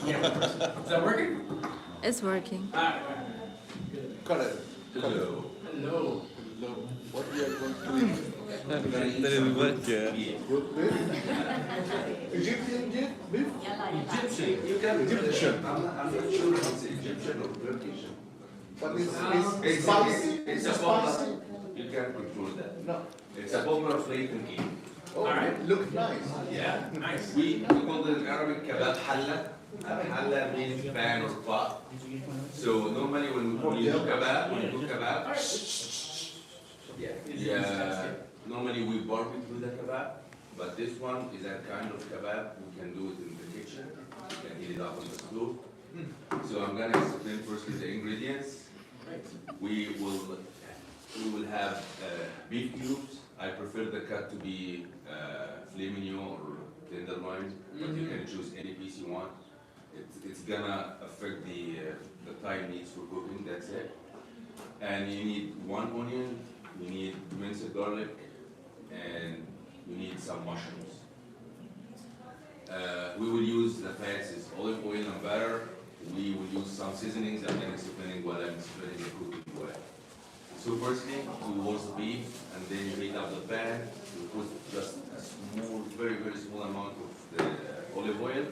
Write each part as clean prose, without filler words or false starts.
Is that working? It's working. All right. Color. Hello. Hello. What we are going to eat? Good beef? Egyptian beef? Egyptian. Egyptian. I'm not sure if it's Egyptian or Turkish. But it's spicy? It's a spicy? popular. You can't control that. No. It's a popular flavor in Egypt. Oh, Alright. look nice. Yeah, nice. We call it in Arabic kebab halla. And halla means pan or pot. So normally when you do kebab, yeah, normally we barbecue the kebab, but this one is a kind of kebab. We can do it in the kitchen. We can heat it up on the stove. So I'm gonna explain firstly the ingredients. We will have beef cubes. I prefer the cut to be filet mignon or tenderloin, but you can choose any piece you want. It's gonna affect the time needs for cooking. That's it. And you need one onion. You need minced garlic, and you need some mushrooms. We will use the fats is olive oil and butter. We will use some seasonings. I'm going to explain while I'm explaining the cooking way. So firstly, you wash the beef, and then you heat up the pan. You put just a small, very, very small amount of the olive oil,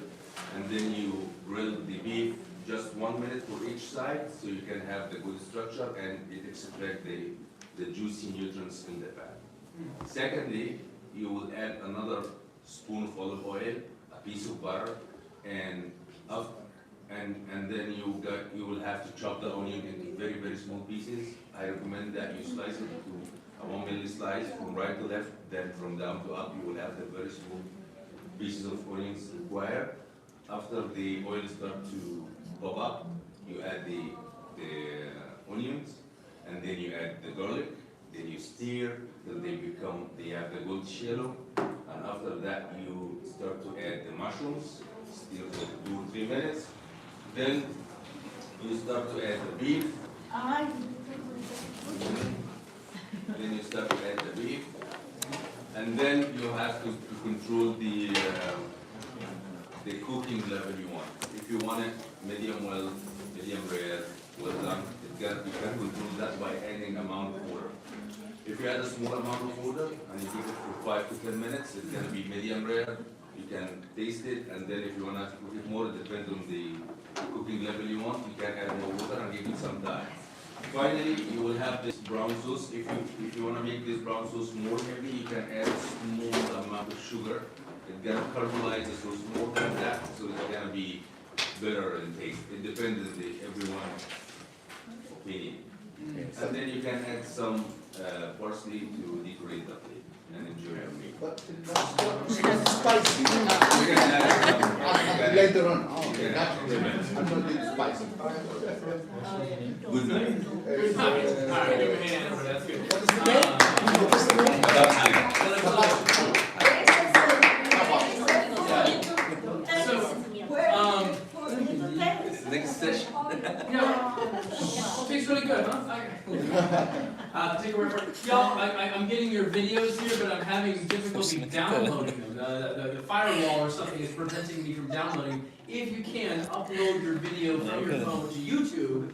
and then you grill the beef just 1 minute for each side, so you can have the good structure and it extract the juicy nutrients in the pan. Secondly, you will add another spoon of olive oil, a piece of butter, and then you will have to chop the onion into very, very small pieces. I recommend that you slice it to a 1 mm slice from right to left, then from down to up you will have the very small pieces of onions required. After the oil starts to pop up, you add the onions, and then you add the garlic, then you stir till they have the goldish yellow, and after that you start to add the mushrooms, stir for 2 or 3 minutes. Then you start to add the beef. Then you start to add the beef, and then you have to control the cooking level you want. If you want it medium well, medium rare, well done, you can control that by adding amount of water. If you add a small amount of water and you cook it for 5 to 10 minutes, it's going to be medium rare. You can taste it, and then if you want to cook it more, it depends on the cooking level you want. You can add more water and give it some time. Finally, you will have this brown sauce. If you want to make this brown sauce more heavy, you can add a small amount of sugar. It's going to caramelize the sauce more than that, so it's going to be better in taste. It depends on everyone's opinion. And then you can add some parsley to decorate the plate and enjoy your meal. But it's not spicy. You can add some Later on. Okay. I'm not eat spicy. good night. All right, give me a hand over there. That's good. What is the name? What is the name? Next session. Tastes really good, huh? Take a word for it. Y'all, I'm getting your videos here, but I'm having difficulty downloading them. The firewall or something is preventing me from downloading. If you can, upload your video from your phone to YouTube,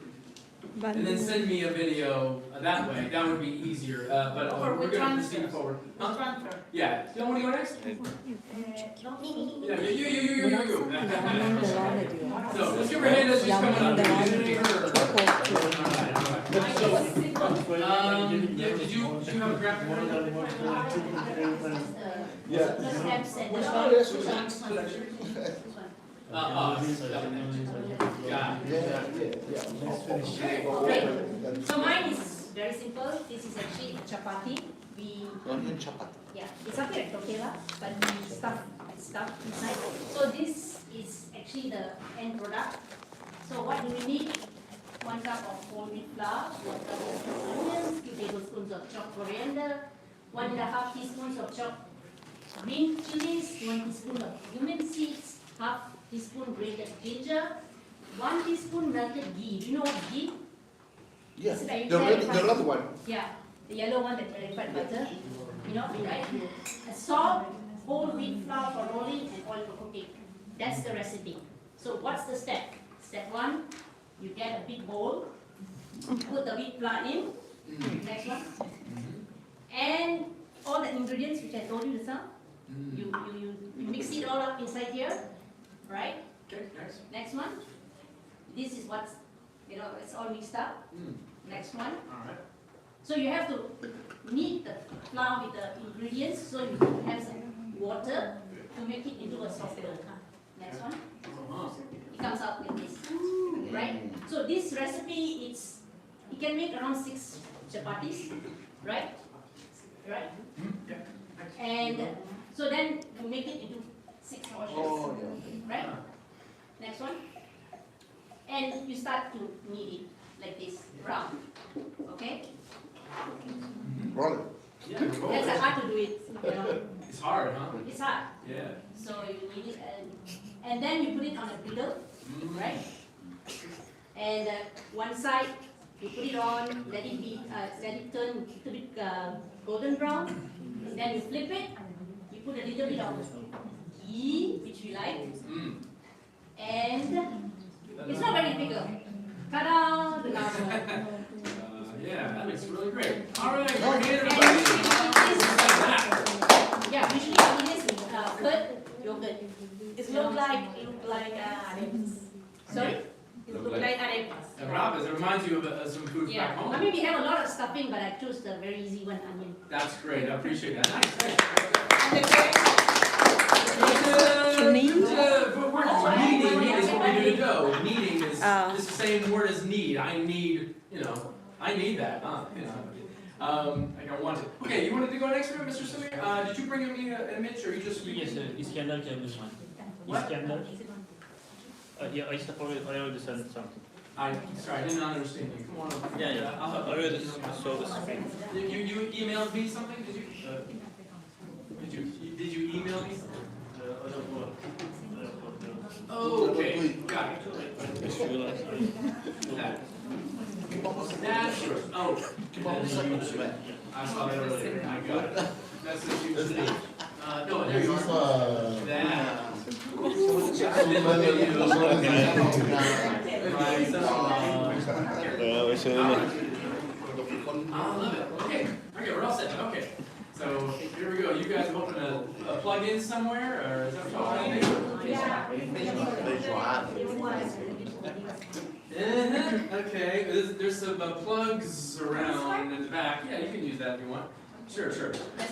and then send me a video that way. That would be easier. But we're going to proceed forward. Huh? Yeah. You want to go next? Yeah, you. So, let's give her a hand as she's coming up. Yeah, did you have a graphic one? So mine is very simple. This is actually chapati. Onion chapati. Yeah, it's something like tortilla, but we stuff inside. So this is actually the end product. So what do we need? 1 cup of whole wheat flour, 1 cup of onions, 2 tablespoons of chopped coriander, 1.5 teaspoons of chopped green chilies, 1 teaspoon of cumin seeds, half teaspoon grated ginger, 1 teaspoon melted ghee. Do you know what ghee? Yeah, It's like the red one. Yeah, the yellow one, the clarified butter. You know, right? A salt, whole wheat flour for rolling, and oil for cooking. That's the recipe. So what's the step? Step one, you get a big bowl, put the wheat flour in. Next one. And all the ingredients which I told you just now, you mix it all up inside here, right? Okay, next. Next one. This is what's, it's all mixed up. Next one. All right. So you have to knead the flour with the ingredients, so you have some water to make it into a soft dough. Next one. It comes out like this, right? So this recipe, it can make around 6 chapatis, right? Right? And so then you make it into 6 portions, right? Next one. And you start to knead it like this, round, okay? Roll it. Yeah, That's hard to do it, It's hard, huh? It's hard. Yeah. So you knead it and then you put it on a griddle, right? And one side you put it on, let it turn a little bit golden brown. Then you flip it. You put a little bit of ghee, which we like, and it's not very difficult. Ta-da! The last one. Yeah, that looks really great. All right, Oh. we're here, And everybody. yeah, usually it is curd, yogurt. It look like arepas. Sorry? It look like arepas. Arepas, it reminds you of some food back Yeah, home. I mean we have a lot of stuffing, but I chose the very easy one, onion. That's great, I appreciate that. Nice, nice. And the curd. Kneading is what we do to dough. Kneading is the same word as need. I need that, I don't want it. Okay, you wanted to go next, Mr. Samir? Did you bring me an image, or you just? Yes, Iskandar came this one. What? Iskandar. Yeah, I already sent something. Sorry, I did not understand you. Come on over. Yeah, I already saw the screen. You emailed me something? Did you email me something? Oh, okay, got it. That's true. Oh. I saw that earlier. I got it. That's the huge thing. No, there you are. That. I love it. Okay, we're all set. Okay. So here we go. You guys hoping to plug in somewhere, or is that what y'all want to do? Yeah. Okay, there's some plugs around in the back. Yeah, you can use that if you want. Sure.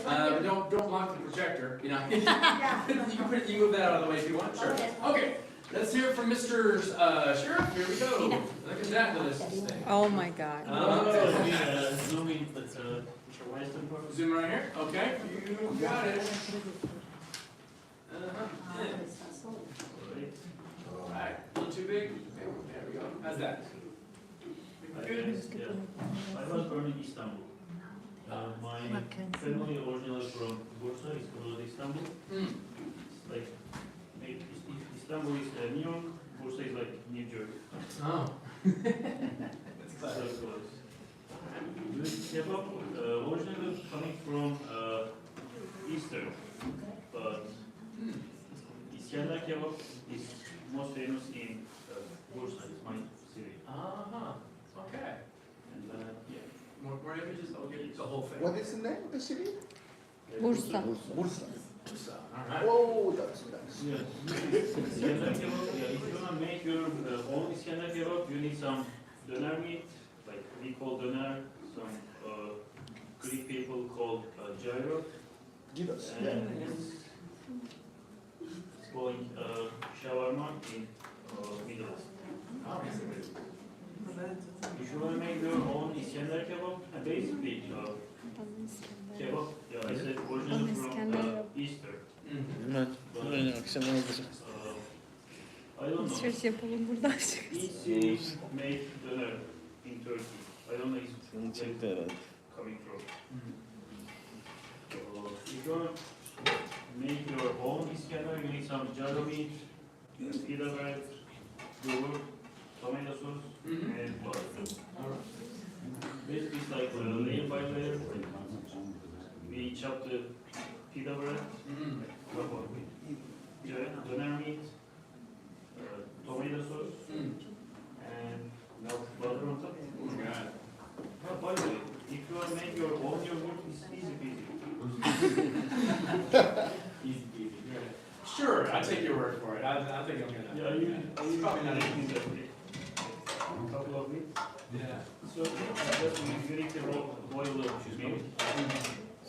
But don't block the projector. You know. You can move that out of the way if you want. Sure. Okay. Let's hear it from Mr. Sheriff. Here we go. Look at that with this thing. Oh my God. Zoom in, but Mr. Weston for us. Zoom right here. Okay. You got it. Alright. A little too big. Okay, there we go. How's that? Good. Yeah. I was born in Istanbul. My family originally from Bursa, is called Istanbul. It's like, Istanbul is New York, Bursa is like New Jersey. Oh. That's So clever. close. This kebab originally coming from Eastern, but Iskandar kebab is most famous in Bursa, it's my city. Okay. And yeah. More images? I'll get you the whole thing. What is the name of the city? Bursa. Bursa. Alright. Oh, that's nice. Yeah. Iskandar kebab, yeah, if you wanna make your own Iskandar kebab, you need some doner meat, like we call doner, some Greek people call gyro, Give us. Yeah. and it's called shawarma in Middle East. If you wanna make your own Iskandar kebab, basically kebab, yeah, I said originally from Eastern. I don't know. Alışveriş yapalım buradan çıkıyoruz. Each city make doner in Turkey. I don't know where it's coming from. If you want to make your own Iskandar, you need some gyro meat, pita bread, yogurt, tomato sauce, and butter. Basically, it's like layer by layer. We chop the pita bread, doner meat, Sure, I'll take your word for it. I think I'm gonna. Yeah, you Probably not making that a couple of weeks. Yeah. So just you need to boil the milk.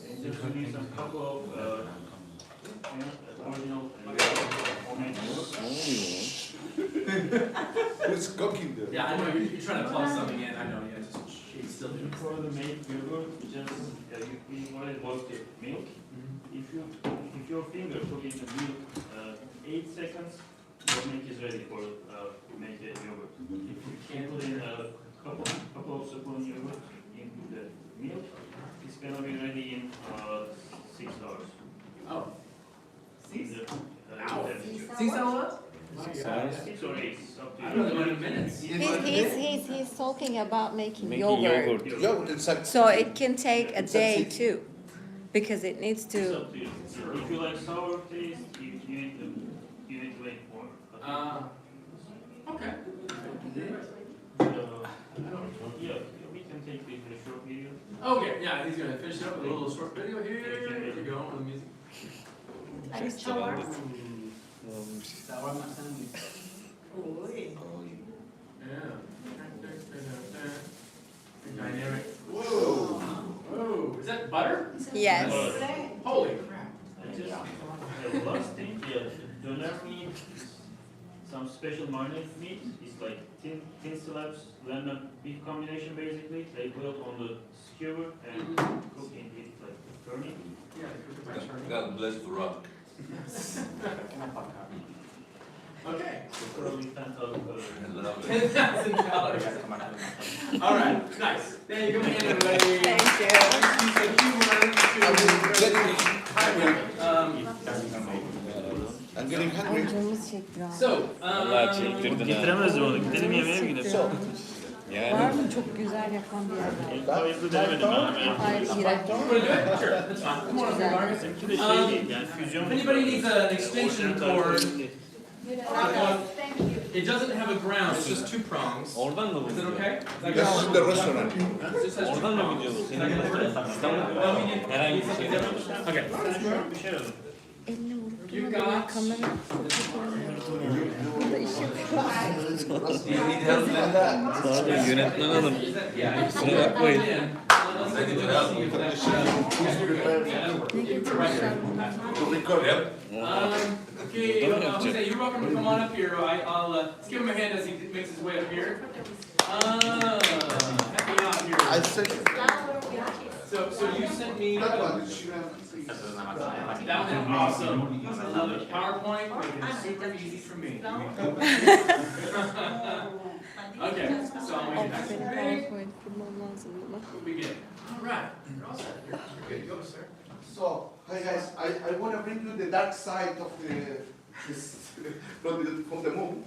And just you need some couple of original homemade milk. Who's cooking there? Yeah, I know, you're trying to plug something in, I know, yeah, just, she's still doing For the main yogurt, just you want to boil the milk. If your finger put in the milk 8 seconds, your milk is ready for make a yogurt. If you can put in a couple of spoon yogurt into the milk, it's gonna be ready in 6 hours. Oh. Six? Ow. 6 hours? My God. 6 or 8, up to I you. don't know, in minutes. He's talking about making yogurt. Yogurt inside. So it can take a day too, because it needs It's to. up to you. If you like sour taste, you need to wait more. Okay. Yeah, we can take the short video. Okay, yeah, he's gonna finish it up with a little short video here. Here we go with the music. Like sour. Sour, I'm not telling you. Yeah. Dynamic. Whoa. Whoa. Is that butter? Yes. Holy crap. And just the last thing, do not need some special marinade meat. It's like thin slabs, lemon beef combination basically. They put it on the skewer and cook in it like turning. Yeah, cook it by turning. God bless the rock. Okay. So probably 10,000 calories. I love it. 10,000 calories. All right, nice. There you go, everybody. Thank you. I'm getting hungry. Canımız çekti ha. So, Vallahi çektirdin ha. Getiremezdim onu. Gidelim yemeğe mi Çekti. gidelim? Yani Var mı çok güzel yapan bir yer? İlk faizi denemedim ben. Hayır, iğrenç. you wanna do it? Sure, that's fine. Come on, Güzel. Marcus. Bizimki de şey değil yani füzyon. If anybody needs an extension cord, Thank you. it doesn't have a ground, it's just 2 prongs. oradan da Is it vuruyor. okay? This is the restaurant. It just has 2 Oradan da prongs. vuruyor. Can I get a word? Herhangi bir şey. Okay. Bir şey yazın. Eline vurup You durma böyle got- kamera. Burada iş yapıyor. Do you need help with that? Pardon yönetmen hanım. Yeah. Kusura bakmayın. Let's take a look and see if that, yeah, that'll work. Ne You put it right there. To record. Yep. Okay, Jose, you're welcome to come on up here. I'll let's give him a hand as he makes his way up here. Help me out I here. said So you sent me that that one. one awesome. I love it. PowerPoint, making it super easy for me. Okay, so I'll make it nice Benim and big. PowerPoint kurmam lazım buna. We'll begin. All right, you're all set. You're good. Go, sir. So, hi guys, I want to bring you the dark side of this, from the moon,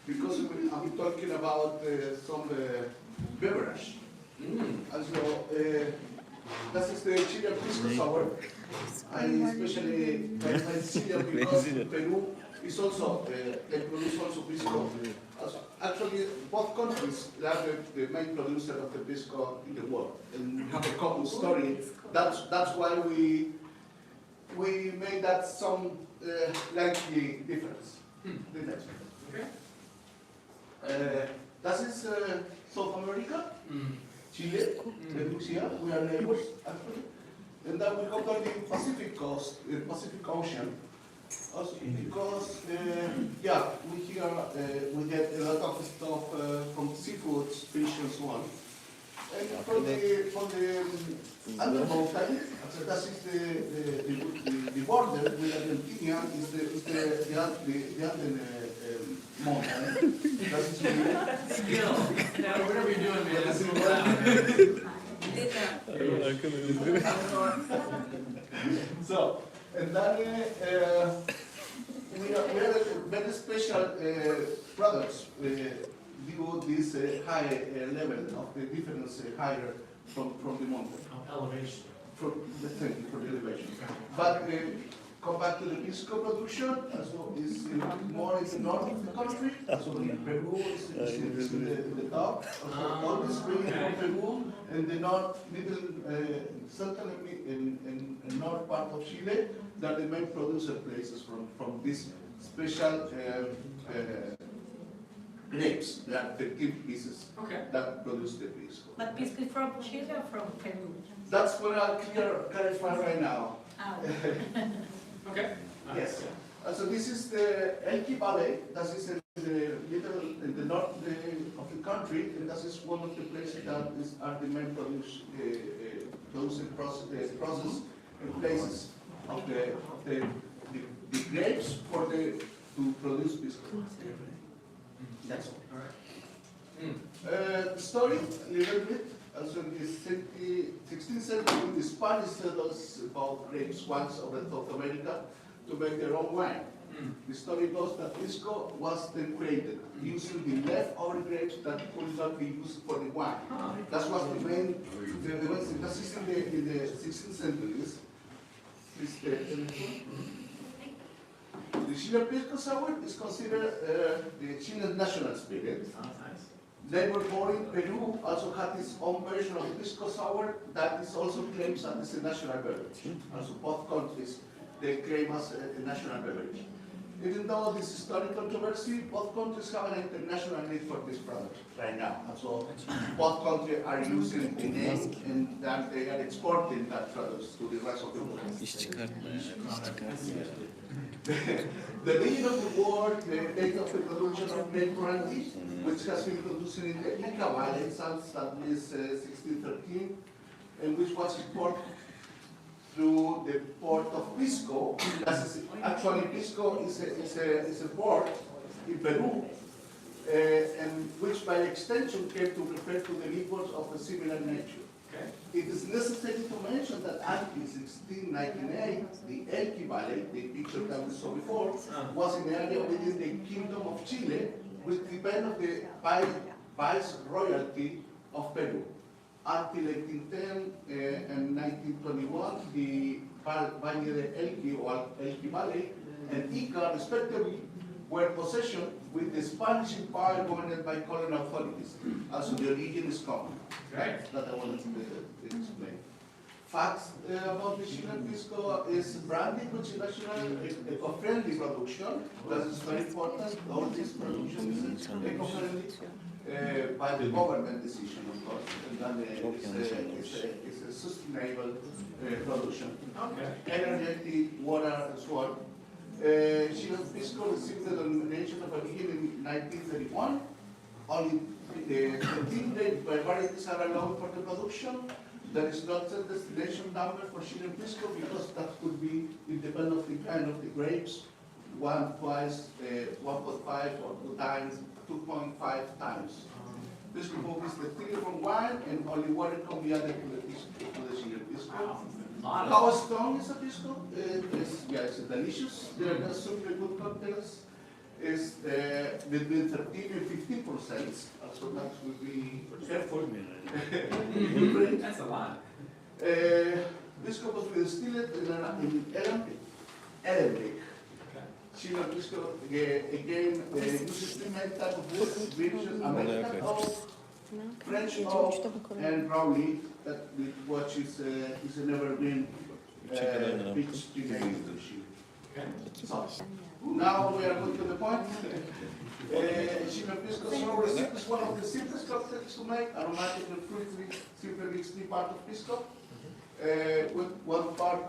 because I'm talking about some beverage. Also, das ist der Chilean pisco sour. I especially like Chile because Peru is also, they produce also pisco. Also, actually, both countries are the main producer of the pisco in the world, and we have a common story. That's why we made that some likely difference. The next one. Okay. Das ist South America, Mm. Chile, Peru, we are neighbors actually. And then we go to the Pacific coast, Pacific Ocean. Also because, yeah, we get a lot of stuff from seafoods, fish and so on. And from the under mountain, that is the border with Argentina is the Andean mountain. That is the Skill. Now, whatever you're doing, man, that's cool. So, and then we are very special products due this high level of the difference higher from the mountain. Elevation. From the thing, from the elevation. But come back to the pisco production, so is more in the north of the country, so in Peru is in the top. All this bringing from Peru and the north, middle, certainly in north part of Chile, They're the main producer places from this special grapes. They are 13 pieces Okay. that produce the pisco. But pisco is from Chile or from Peru? That's what I'll clarify right now. Ah, Okay. Yes. So this is the Elqui Valley. That is in the north of the country, and that is one of the places that are the main producing process and places of the grapes to produce pisco. That's all. All right. Story a little bit. Also in the 16th century, the Spanish settlers bought grapes once over South America to make their own wine. The story goes that pisco was then created using the leftover grapes that could not be used for the wine. That was the main thing. That is in the 16th century. The Chilean pisco sour is considered the Chilean national spirit. Nice. They were born in Peru, also had its own version of pisco sour that is also claimed as a national beverage. Also both countries, they claim as a national beverage. Even though this is historic controversy, both countries have an international need for this product right now. And so both countries are using the name and that they are exporting that product to the rest of the world. İş çıkartma ya. İş çıkartma. The region of the world, the date of the production of grape brandy, which has been produced in the Inca Valley since at least 1613, and which was imported through the port of Pisco. Actually, Pisco is a port in Peru, and which by extension came to refer to the liquors of a similar nature. Okay. It is necessary to mention that until 1698, the Elqui Valley, the picture that we saw before, was an area within the Kingdom of Chile, which depended on the viceroyalty of Peru. Until 1810 and 1921, the Valle de Elqui or Elqui Valley and Ica, respectively, were possession with the Spanish Empire governed by colonial authorities. Also, the origin is common. Okay. That I wanted to explain. Facts about the Chilean pisco is brandy, which is actually eco-friendly production. That is very important. All this production is eco-friendly by the government decision, of course, and then it's a sustainable production. Okay. Energetic, water, and so on. Chilean pisco received the denomination of origin in 1931. Only 13 varieties are allowed for the production. There is not a destination number for Chilean pisco because that could be independent of the kind of the grapes, 1, twice, 1.5 or 2 times, 2.5 times. Pisco is distilled from wine and only water can be added to the Chilean pisco. How strong is a pisco? It's delicious. There are super good cocktails. Is between 13 and 15%. So that would be careful. That's a lot. Pisco was distilled in Edinburgh. Chilean pisco again uses three main types of wood: British, American oak, French oak, and brownie. That which is an evergreen peach tree. So now we are going to the point. Chilean pisco sour is one of the simplest cocktails to make. Aromatic and fruity, simply mix 3 parts of pisco with 1 part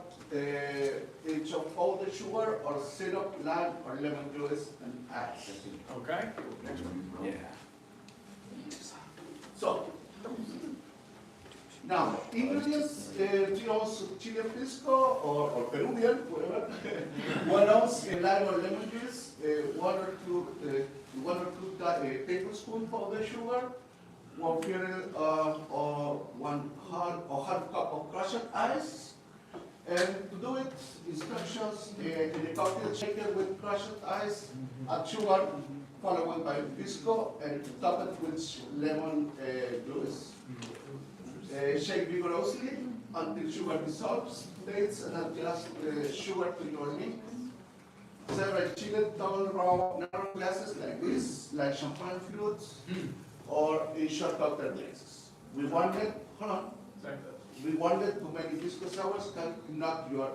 each of powdered sugar or syrup, lime or lemon juice, and ice. Okay. Yeah. So now ingredients: 3 ounces of Chilean pisco or Peruvian, whatever. 1 ounce lime or lemon juice, 1 or 2 tablespoons powdered sugar, 1 filled or 1 half cup of crushed ice. And to do it, instructions: in a cocktail shaker with crushed ice, add sugar, followed by pisco, and top it with lemon juice. Shake vigorously until sugar dissolves, taste, and adjust sugar to your mix. Serve a chilled tall narrow glasses like this, like champagne flutes, or in short cocktail glasses. We wanted to make pisco sours can knock your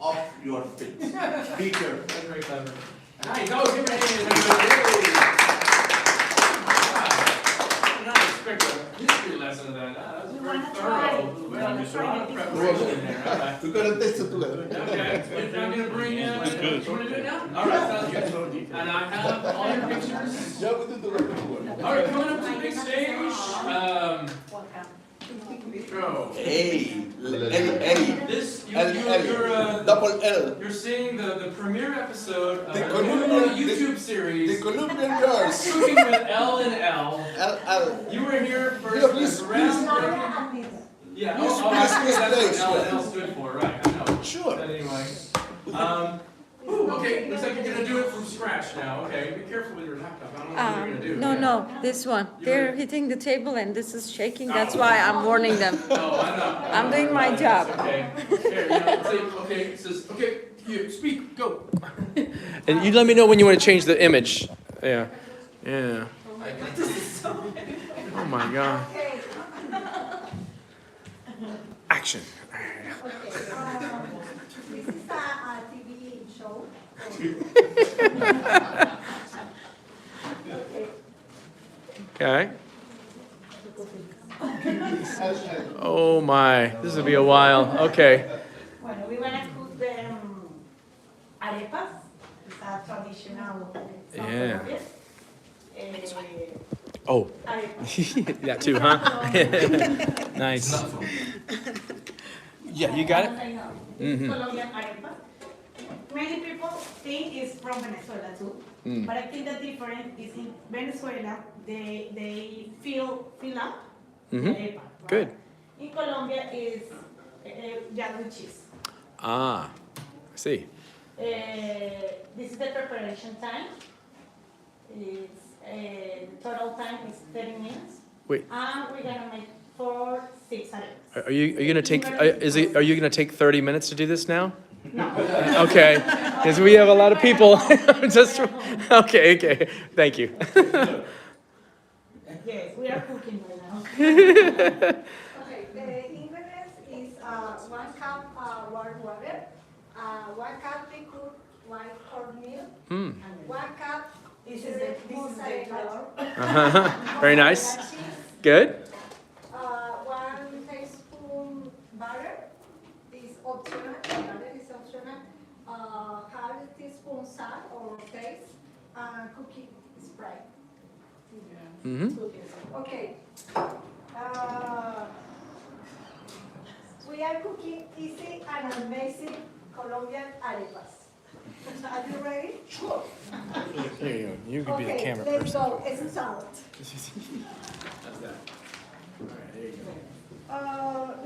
off your feet. Be careful. That's very clever. Nice. Oh, give me a hand. I did not expect a history lesson of that. That was We very wanna thorough. try. Well, there's a lot of Try. preparation in there. We're gonna test it together. Okay, I'm gonna bring in, you wanna do it now? All right, sounds good. And I have all your pictures. Yeah, we did the right one. All right, coming up to the big stage, Welcome. go. Hey, L, This, double L. you're seeing the premiere episode of The a Colombian- new YouTube The series, Colombian girls. Cooking with L and L. L. You were here Yeah, first, please, groundbreaking. Yeah, Please, that's please, what L and please. L stood for, right, I know. Sure. But anyway, okay, looks like you're gonna do it from scratch now, okay, be careful with your laptop, I don't know what you're gonna do. No, Yeah. no, this one. They're hitting the table and this is shaking. That's why I'm warning them. No, I'm not. I'm doing my not job. Okay, here, you know, say, okay, it says, okay, you, speak, go. And you let me know when you want to change the image. Yeah. Yeah. Oh my God. Action. This is a TV show. Okay. Oh my. This will be a while. Okay. Bueno, we wanna cook the arepas. It's a traditional South Yeah. Colombian. Oh. Arepas. That too, huh? Nice. Yeah, you got it? I know. Mhm. Colombian arepas. Many people think it's from Venezuela too. Mm. But I think the difference is in Venezuela, they fill up the Mhm. arepa. Right? Good. In Colombia is just with cheese. Ah. I see. This is the preparation time. It's the total time is 30 minutes. Wait. And we're gonna make 6 arepas. Are you gonna take? Are you gonna take 30 minutes to do this now? No. Okay. Because we have a lot of people. Just okay. Thank you. Yes, we are cooking right now. Okay, the ingredients is 1 cup warm water, 1 cup pre-cooked white cornmeal, Mm. 1 cup This is the color. Uh-huh. Very nice. Good. 1 tablespoon butter is optional. Butter is optional. Half teaspoon salt or taste, and cooking spray. Mm-hmm. Okay. We are cooking easy and amazing Colombian arepas. Are you ready? Sure. Here you go. You can be the Okay, camera let's person. go. Let's start. That's that. All right, there you go.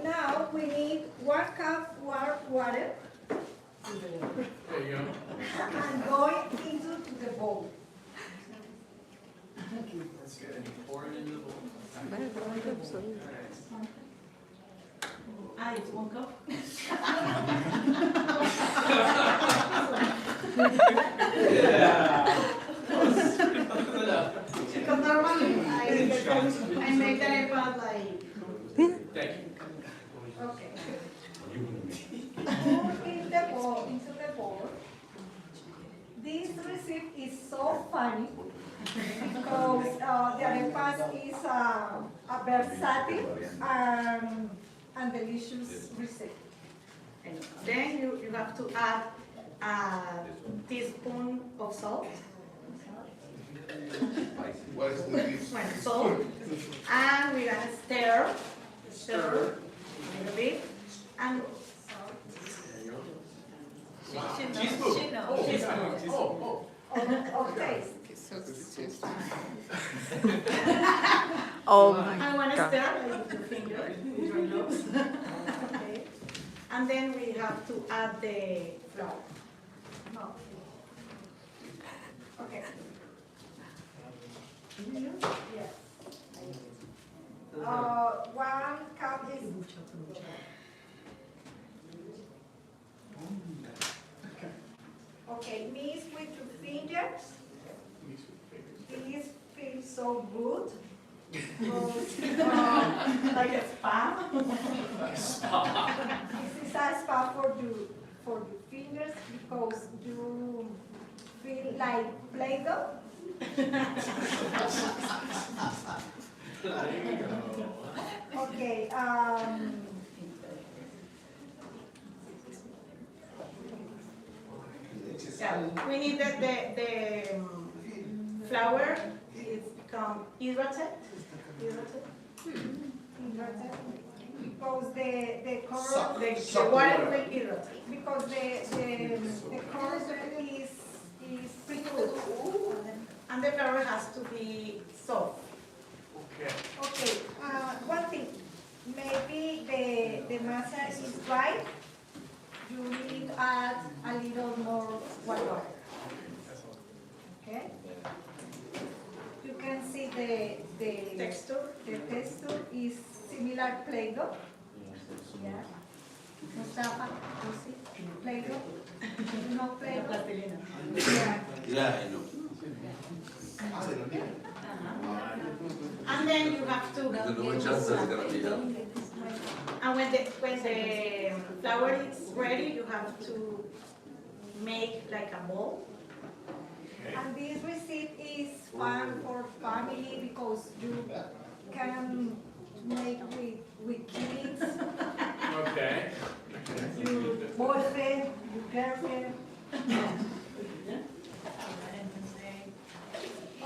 Now we need 1 cup warm water There you go. and going into the bowl. That's good, and you pour it into the bowl. Ah, it's 1 cup. Yeah. Because normally I make the arepas like. Thank you. Okay. Pour in the bowl, into the bowl. This recipe is so funny because the arepas is a versatile and delicious recipe. And then you have to add a teaspoon of salt. What is this? Well, salt. And we're gonna stir a little bit. And Teaspoon. Oh, teaspoon. Oh, Of taste. Oh I my wanna God. stir like with your finger, with your nose. Okay. And then we have to add the flour. No. Okay. Yes. 1 cup is okay. Mix with your fingers. This feels so good. Like a spa. This is a spa for your fingers because you feel like Play-Doh. Okay, Yeah, we need the flour is become irritated. because the color, Suck. The water will irritate. because the color is pretty good. And the flour has to be soft. Okay. Okay, one thing, maybe the masa is dry. You need to add a little more water. Okay? You can see the Texture. The texture is similar Play-Doh. Yeah. Mustafa, you see Play-Doh? You know Play-Doh? Yeah. Yeah, I know. And then you have to. I don't know what chance that's gonna be done. And when the flour is ready, you have to make like a bowl. And this recipe is fun for family because you can make with kids, Okay. your boyfriend, your girlfriend.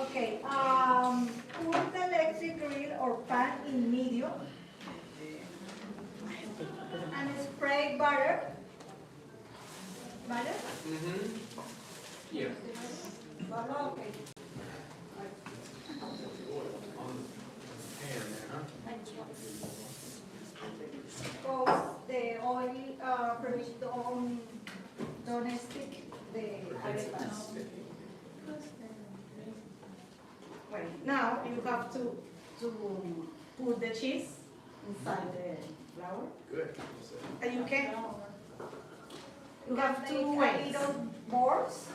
Okay, put the electric grill or pan in medium and spray butter. Butter? Mm-hmm. Yeah. Butter, okay. On the pan there, huh? Because the oil don't stick the arepas. Well, now you have to put the cheese inside the flour. Good. And you can, you You have have two to ways. make little boards.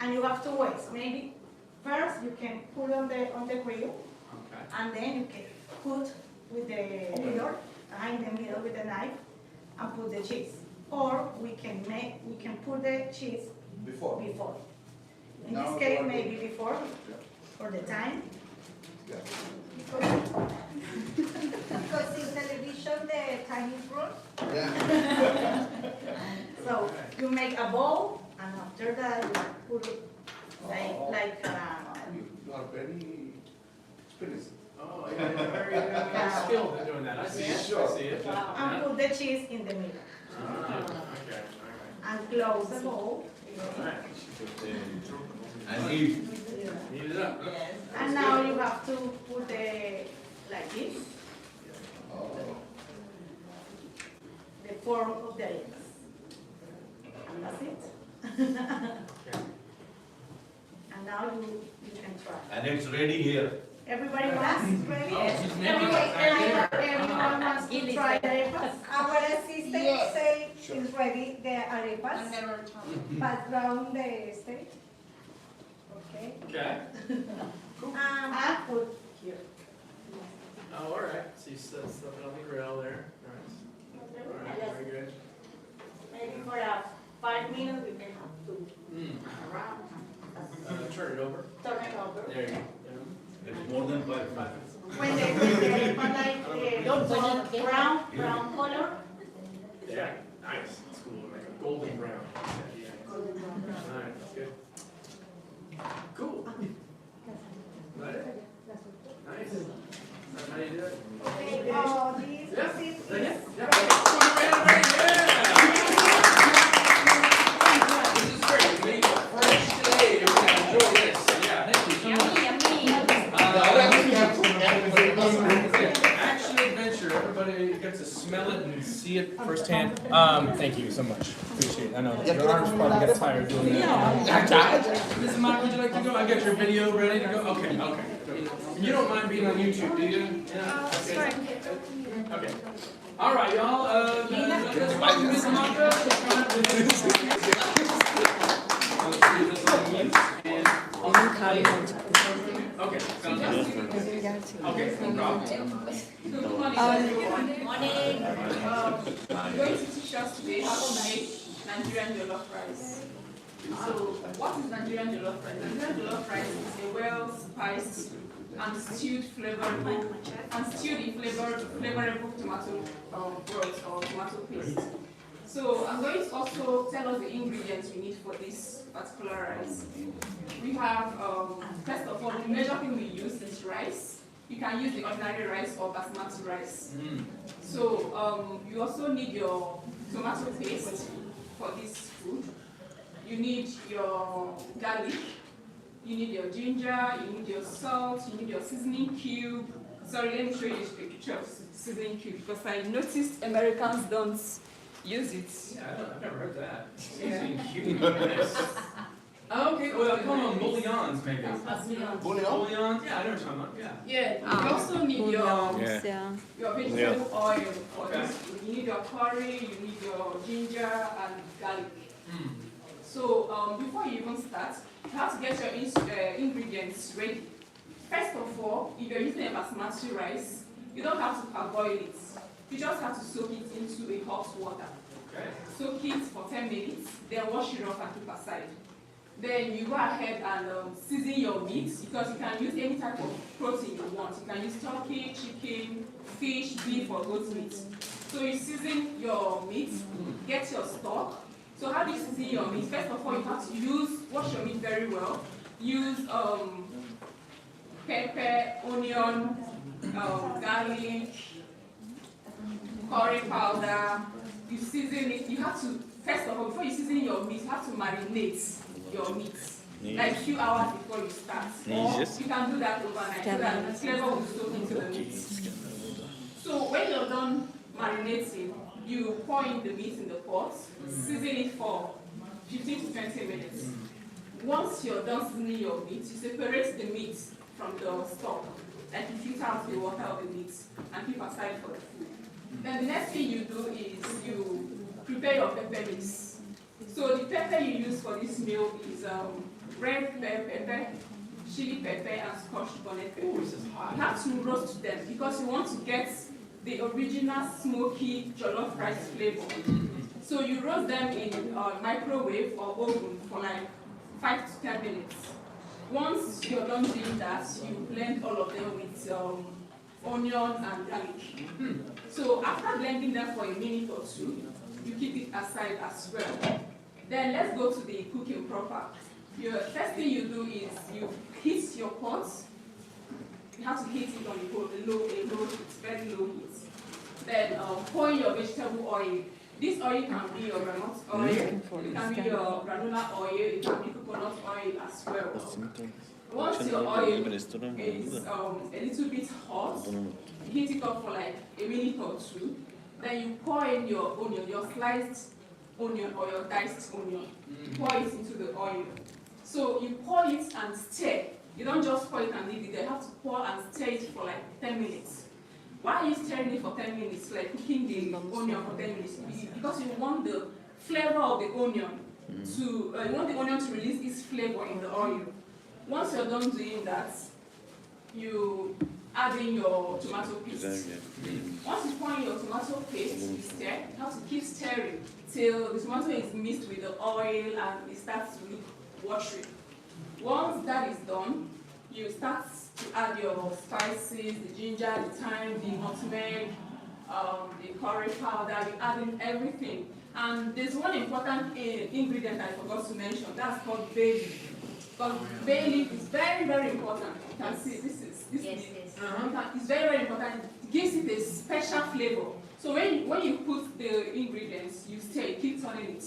And you have two ways. Maybe first you can put on the grill, Okay. and then you can put with the middle, in the middle with the knife, and put the cheese. Or we can put the cheese Before. before. In Now this case, what? maybe before, for the time. Yeah. Because in television, the time is wrong. Yeah. So you make a bowl, and after that you put it like You are very experienced. Oh, yeah, very skilled at doing that. I see it. Sure. I see it. and put the cheese in the middle. Ah, okay. And close the bowl. And eat. Heat it up. And now you have to put like this, the form of the eggs. And that's it. And now you can try. And it's ready here. Everybody wants? Ready? Oh, she's making Everyone wants to try the arepas? Our assistant say she's ready, the arepas, background the stage. Okay. Okay. And put here. Oh, all right. So you set stuff on the grill there. Nice. All right. Very good. Maybe for 5 minutes, we can have to around. Turn it over. Turn it over. There you go. It's more than 5 minutes. When the arepa like brown color. Yeah. Nice. It's cool. Like a golden brown. Yeah. All right. That's good. Cool. Right. Nice. Is that how you do it? Okay, this Yeah. recipe Yeah. is Yeah. This is great. We made French today. You're gonna enjoy this. Yeah. Thank you so much. Action adventure. Everybody gets to smell it and see it firsthand. Thank you so much. Appreciate it. I know your arms probably get tired doing that. Mrs. Mike, would you like to go? I got your video ready to go. Okay. Okay. You don't mind being on YouTube, do you? Yeah. Okay. Okay. All right, y'all. Let's welcome Mrs. Maka. And Okay, sounds good. Okay, no problem. Good morning, everyone. Morning. I'm going to teach us today how to make Nigerian jollof rice. So, what is Nigerian jollof rice? Nigerian jollof rice is a well-spiced and stewed in flavorable tomato broth or tomato paste. So, I'm going to also tell us the ingredients we need for this particular rice. We have, first of all, the major thing we use is rice. You can use the ordinary rice or basmati rice. So you also need your tomato paste for this food. You need your garlic. You need your ginger. You need your salt. You need your seasoning cube. Sorry, let me show you a picture of seasoning cube because I noticed Americans don't use it. Yeah, I've never heard that. Yeah. Nice. Okay, well, come on, bouillons maybe. Bouillon? Bouillons? Yeah, I know what you're talking about, yeah. Yeah, you also need Bouillons, Yeah. yeah. your vegetable oil for Okay. this food. You need your curry, you need your ginger and garlic. So before you even start, you have to get your ingredients ready. First of all, if you're using a basmati rice, you don't have to parboil it. You just have to soak it into a hot water. Okay. Soak it for 10 minutes, then wash it off and keep aside. Then you go ahead and season your meat because you can use any type of protein you want. You can use turkey, chicken, fish, beef, or goat meat. So you season your meat, get your stock. So how do you season your meat? First of all, you have to wash your meat very well. Use pepper, onion, garlic, curry powder. You season it. You have to, first of all, before you season your meat, you have to marinate your meat. Like a few hours before you start. Or you can do that overnight so that the flavor will soak into the meat. So when you're done marinating, you pour in the meat in the pot, season it for 15 to 20 minutes. Once you're done seasoning your meat, you separate the meat from the stock. Like you filter out the water of the meat and keep aside for the food. Then the next thing you do is you prepare your pepper mix. So the pepper you use for this meal is red pepper, chili pepper, and scotch bonnet pepper. You have to roast them because you want to get the original smoky jollof rice flavor. So you roast them in microwave or oven for like 5 to 10 minutes. Once you're done doing that, you blend all of them with onion and garlic. So after blending them for a minute or two, you keep it aside as well. Then let's go to the cooking proper. Your first thing you do is you heat your pot. You have to heat it on a low heat, very low heat. Then pour in your vegetable oil. This oil can be your granite oil, it can be your granola oil, it can be coconut oil as well. Once your oil is a little bit hot, heat it up for like a minute or two. Then you pour in your onion, your sliced onion or your diced onion. Pour it into the oil. So you pour it and stir. You don't just pour it and leave it there. You have to pour and stir it for like 10 minutes. Why are you stirring it for 10 minutes? Like cooking the onion for 10 minutes? Because you want the flavor of the onion to, you want the onion to release its flavor in the oil. Once you're done doing that, you add in your tomato paste. Once you pour in your tomato paste, you stir. You have to keep stirring till the tomato is mixed with the oil and it starts to look watery. Once that is done, you start to add your spices, the ginger, the thyme, the nutmeg, the curry powder. You add in everything. And there's one important ingredient I forgot to mention. That's called bay leaf. Because bay leaf is very, very important. You can see this is it's very, very important. It gives it a special flavor. So when you put the ingredients, you stir, keep turning it.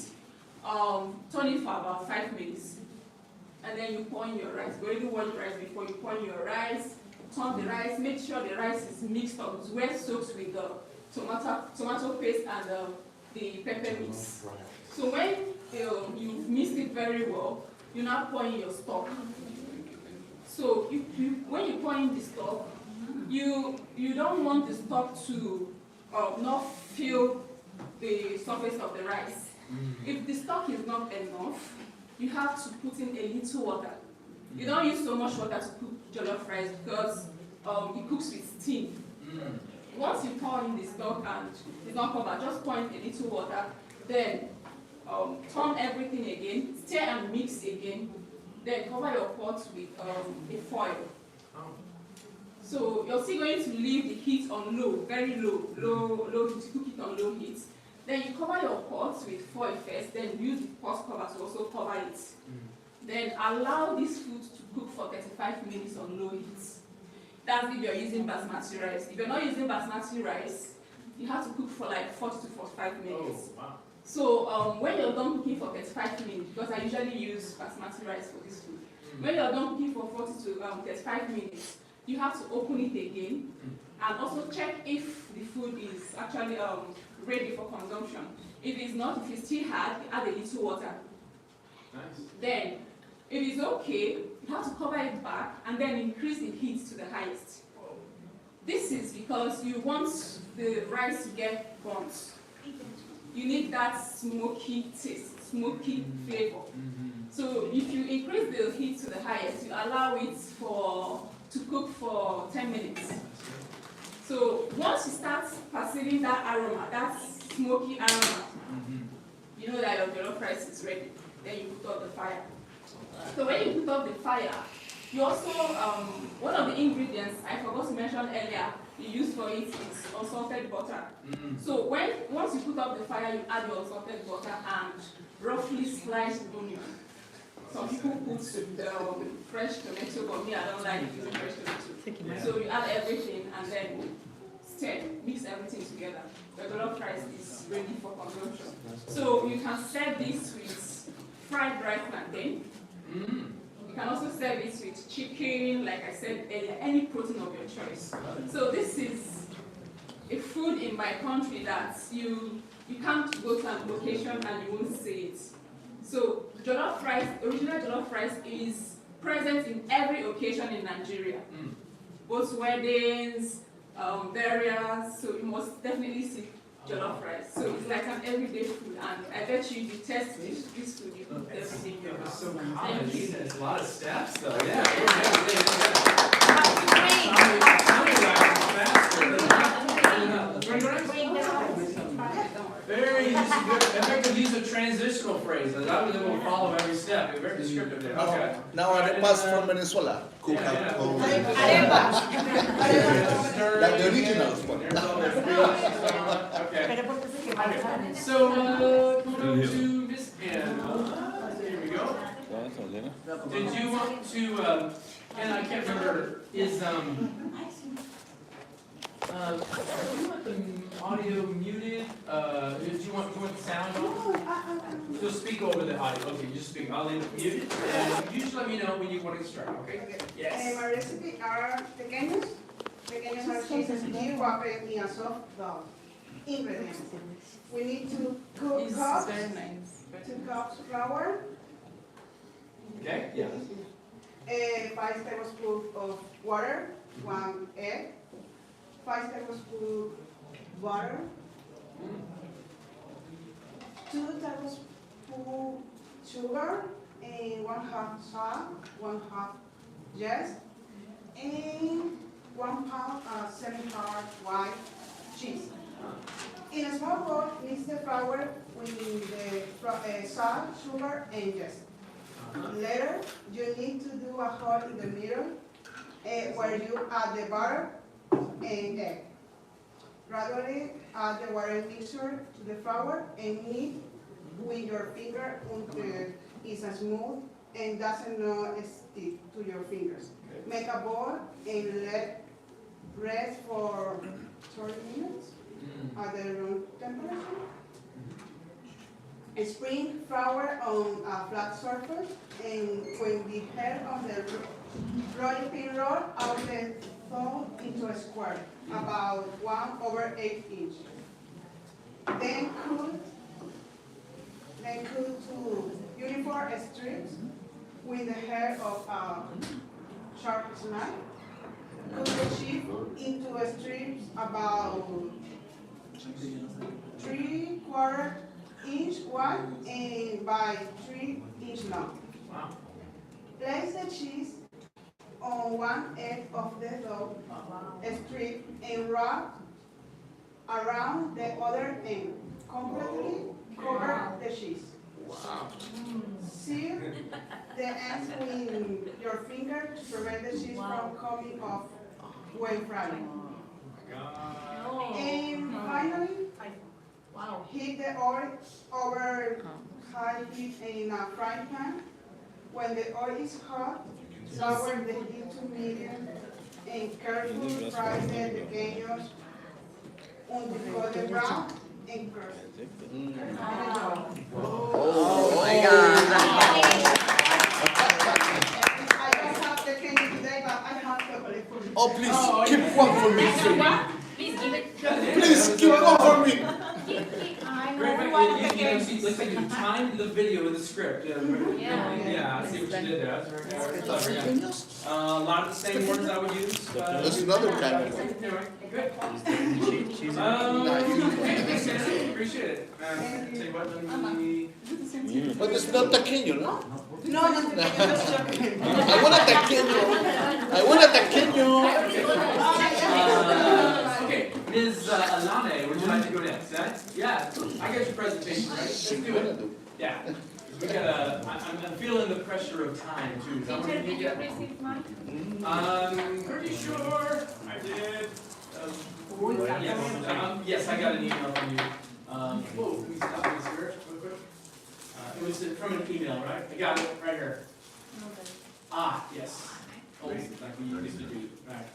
Turn it for about 5 minutes. And then you pour in your rice. You already washed the rice before you pour in your rice. Turn the rice. Make sure the rice is mixed up. It's well soaked with the tomato paste and the pepper mix. So when you've mixed it very well, you now pour in your stock. So when you pour in the stock, you don't want the stock to not fill the surface of the rice. If the stock is not enough, you have to put in a little water. You don't use so much water to cook jollof rice because it cooks with steam. Once you pour in the stock and it's not covered, just pour in a little water, then turn everything again, stir and mix again, then cover your pot with a foil. So you're still going to leave the heat on low, very low heat, cook it on low heat. Then you cover your pot with foil first, then use the pot cover to also cover it. Then allow this food to cook for 35 minutes on low heat. That's if you're using basmati rice. If you're not using basmati rice, you have to cook for like 40 to 45 minutes. Oh, wow. So when you're done cooking for 35 minutes, because I usually use basmati rice for this food, when you're done cooking for 40 to 35 minutes, you have to open it again and also check if the food is actually ready for consumption. If it's not, if it's still hard, add a little water. Nice. Then, if it's okay, you have to cover it back and then increase the heat to the highest. This is because you want the rice to get burnt. You need that smoky taste, smoky flavor. So if you increase the heat to the highest, you allow it to cook for 10 minutes. So once you start perceiving that aroma, that smoky aroma, you know that your jollof rice is ready. Then you put up the fire. So when you put up the fire, you also, one of the ingredients I forgot to mention earlier, you use for it is unsalted butter. So once you put up the fire, you add your unsalted butter and roughly sliced onion. Some people put fresh tomato, but me, I don't like using fresh tomato. So you add everything and then stir, mix everything together. The jollof rice is ready for consumption. So you can serve this with fried rice plantain. You can also serve this with chicken, like I said earlier, any protein of your choice. So this is a food in my country that you can't go to an location and you won't see it. So jollof rice, original jollof rice is present in every occasion in Nigeria. Both weddings, burials, so you must definitely see jollof rice. So it's like an everyday food, and I bet you if you test this food, you could definitely in your house. So common. Thank you. There's a lot of steps, though. Yeah. Very easy. I could use a transitional phrase. That will follow every step. You're very descriptive there. Okay. Now arepas from Venezuela. Cook Yeah, at yeah. home. Stir, Like the original yeah. one. Here's all the ingredients. Okay. So, come over to Miss Anna. There we go. Did you want to, and I can't remember, is, do you want the audio muted? Do you want the sound on? You'll speak over the audio. Okay, you just speak. I'll leave it muted. And you just let me know when you want to start, okay? Yes. My recipe are pequeños are cheeses here wrapped in a soft dough. Ingredients. We need to cook It's cups, very nice. 2 cups flour, Okay? Yeah. 5 tablespoons of water, 1 egg, 5 tablespoons butter, 2 tablespoons sugar, and 1/2 salt, 1/2 yeast, and 1 pound semi-hard white cheese. In a small bowl, mix the flour with the salt, sugar, and yeast. Later, you need to do a hole in the middle where you add the butter and egg. Gradually add the water mixture to the flour and knead with your finger until it's smooth and doesn't not stick to your fingers. Make a ball and let rest for 30 minutes at the room temperature. Sprinkle flour on a flat surface, and when the head of the rolling pin roll out the dough into a square, about 1/8 inch. Then cut to uniform strips with the head of a sharp knife. Cut the cheese into strips about 3/4 inch wide and by 3 inch long. Wow. Place the cheese on one edge of the dough, strip and wrap around the other end. Completely cover the cheese. Wow. Seal the ends with your finger to prevent the cheese from coming off when frying. And finally, heat the oil over high heat in a frying pan. When the oil is hot, lower the heat to medium and carefully fry the pequeños until golden brown and crispy. Oh my God. I don't have the candy today, but I have chocolate for you. Oh, please, keep one for me. Please give it. Please, keep one for me. See, looks like you timed the video with the script. Yeah, I see what you did there. That's very clever. Yeah. A lot of the same words I would use. That's another kind of one. Anyway, good. Appreciate it. Tell you what, let me. But it's not taqueño, no? No, just chocolate. I want a taqueño. I want a taqueño. Okay, Ms. Alane, would you like to go next? Yeah, I got your presentation, right? Let's do it. Yeah. We gotta, I'm feeling the pressure of time too. Teacher, did you receive mine? I'm pretty sure I did. Yes, I got an email from you. Whoa, let me stop this here real quick. It was from an email, right? I got it right here. Ah, yes. Oh, like we used to do. Right.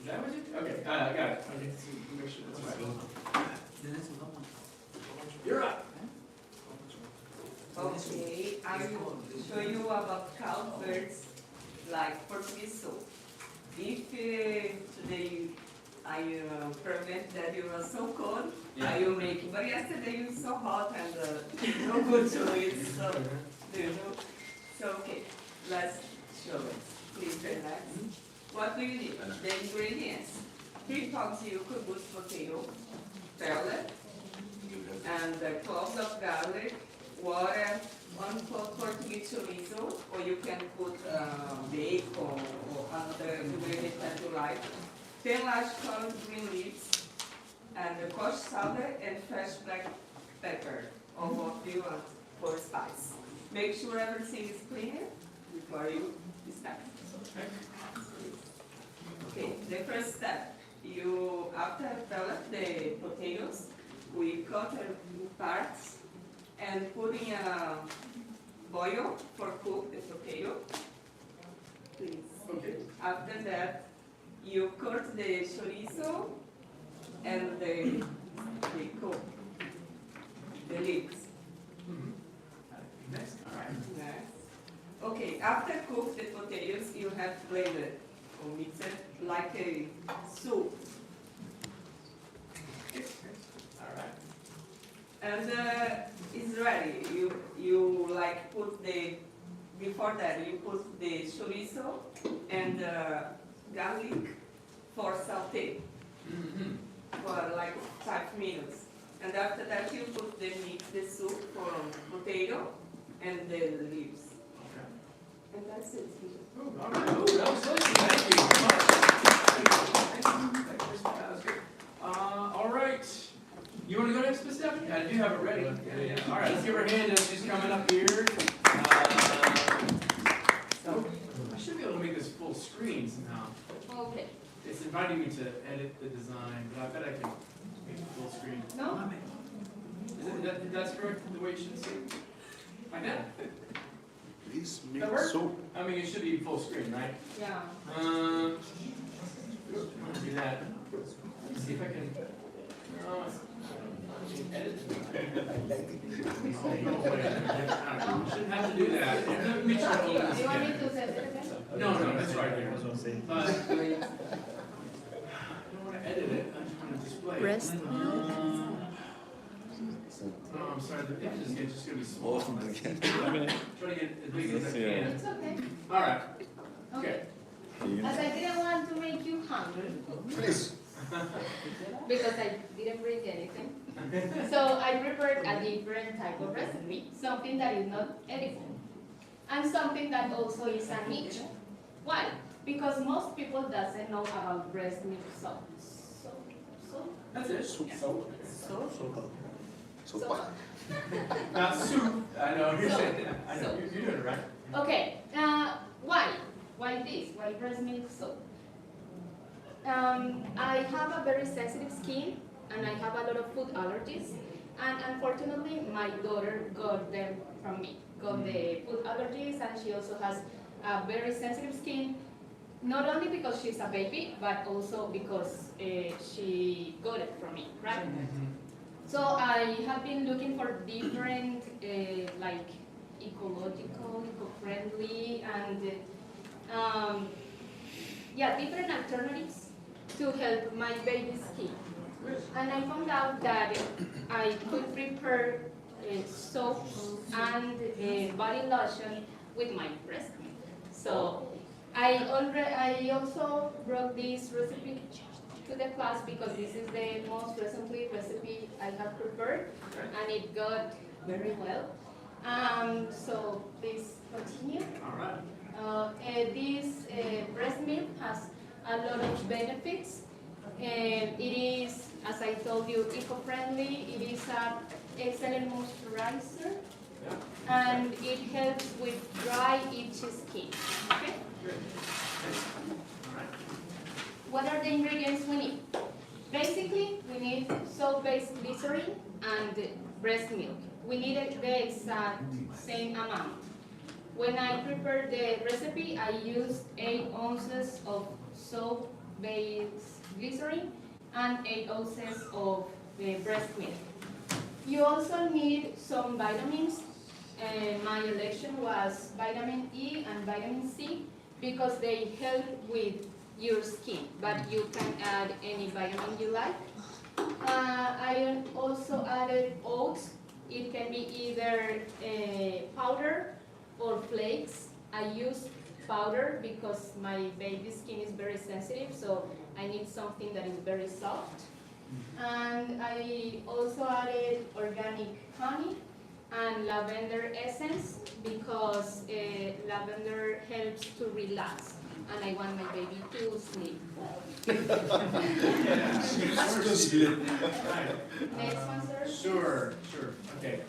Is that what you? Okay, I got it. Okay, so make sure that's right. You're up. Okay, I will show you about cowbirds like Portuguese soup. If today I prevent that you are so cold, I will make it. But yesterday you were so hot and no good to eat, so do you know? So okay, let's show it. Please relax. What do you need? The ingredients: 3 pounds yogurt potato, pellet, and cloves of garlic, water, 1 Portuguese chorizo, or you can put bacon or another ingredient that you like, 10 large colored green leaves, and the kosher powder and fresh black pepper, or what you want for spice. Make sure everything is clean before you start. Okay, the first step, after pellet the potatoes, we cut in parts and put in a boil for cook the potato. Please. Okay. After that, you cut the chorizo and the cook the leaves. Next. All right. Next. Okay, after cook the potatoes, you have blended or mixed it like a soup. All right. And it's ready. You like put before that you put the chorizo and garlic for saute for like 5 minutes. And after that you put the soup for potato and the leaves. Okay. And that's it. Oh, all right. Oh, that was delicious. Thank you. That was good. All right. You want to go next, Miss Stephanie? I do have it ready. Yeah. All right, let's give her a hand as she's coming up here. I should be able to make this full screen somehow. Okay. It's inviting me to edit the design, but I bet I can make it full screen. No? That's correct, the way it should see? Like that? Please That make work? soup. I mean, it should be full screen, right? Yeah. Let's do that. Let's see if I can. Edit. Shouldn't have to do that. Let me try to Do you want me to set it again? No, that's right here. But I don't want to edit it. I just want to display it. Rest. Oh, I'm sorry. The image is just going to be small. Try to get as big as I can. It's okay. All right. Okay. As I didn't want to make you hungry. Please. because I didn't bring anything. So I prepared a different type of recipe, something that is not edible, and something that also is a niche. Why? Because most people doesn't know about breast milk soap. That's it. Soap. Sopa. Not soup. I know, you're Soap. saying that. I know, Soap. you're doing it right. Okay, why? Why this? Why breast milk soap? I have a very sensitive skin and I have a lot of food allergies. And unfortunately, my daughter got them from me. Got the food allergies, and she also has a very sensitive skin. Not only because she's a baby, but also because she got it from me, right? So I have been looking for different, like ecological, eco-friendly, and yeah, different alternatives to help my baby's skin. And I found out that I could prepare soap and body lotion with my breast milk. So I also brought this recipe to the class because this is the most recently recipe I have prepared, and it got very well. So please continue. All right. This breast milk has a lot of benefits. It is, as I told you, eco-friendly. It is an excellent moisturizer, and it helps with dry, itchy skin. Okay. What are the ingredients we need? Basically, we need soap-based glycerin and breast milk. We need the exact same amount. When I prepared the recipe, I used 8 ounces of soap-based glycerin and 8 ounces of breast milk. You also need some vitamins. My election was vitamin E and vitamin C because they help with your skin, but you can add any vitamin you like. I also added oats. It can be either powder or flakes. I use powder because my baby's skin is very sensitive, so I need something that is very soft. And I also added organic honey and lavender essence because lavender helps to relax, and I want my baby to sleep. Next one, sir. Sure. Okay.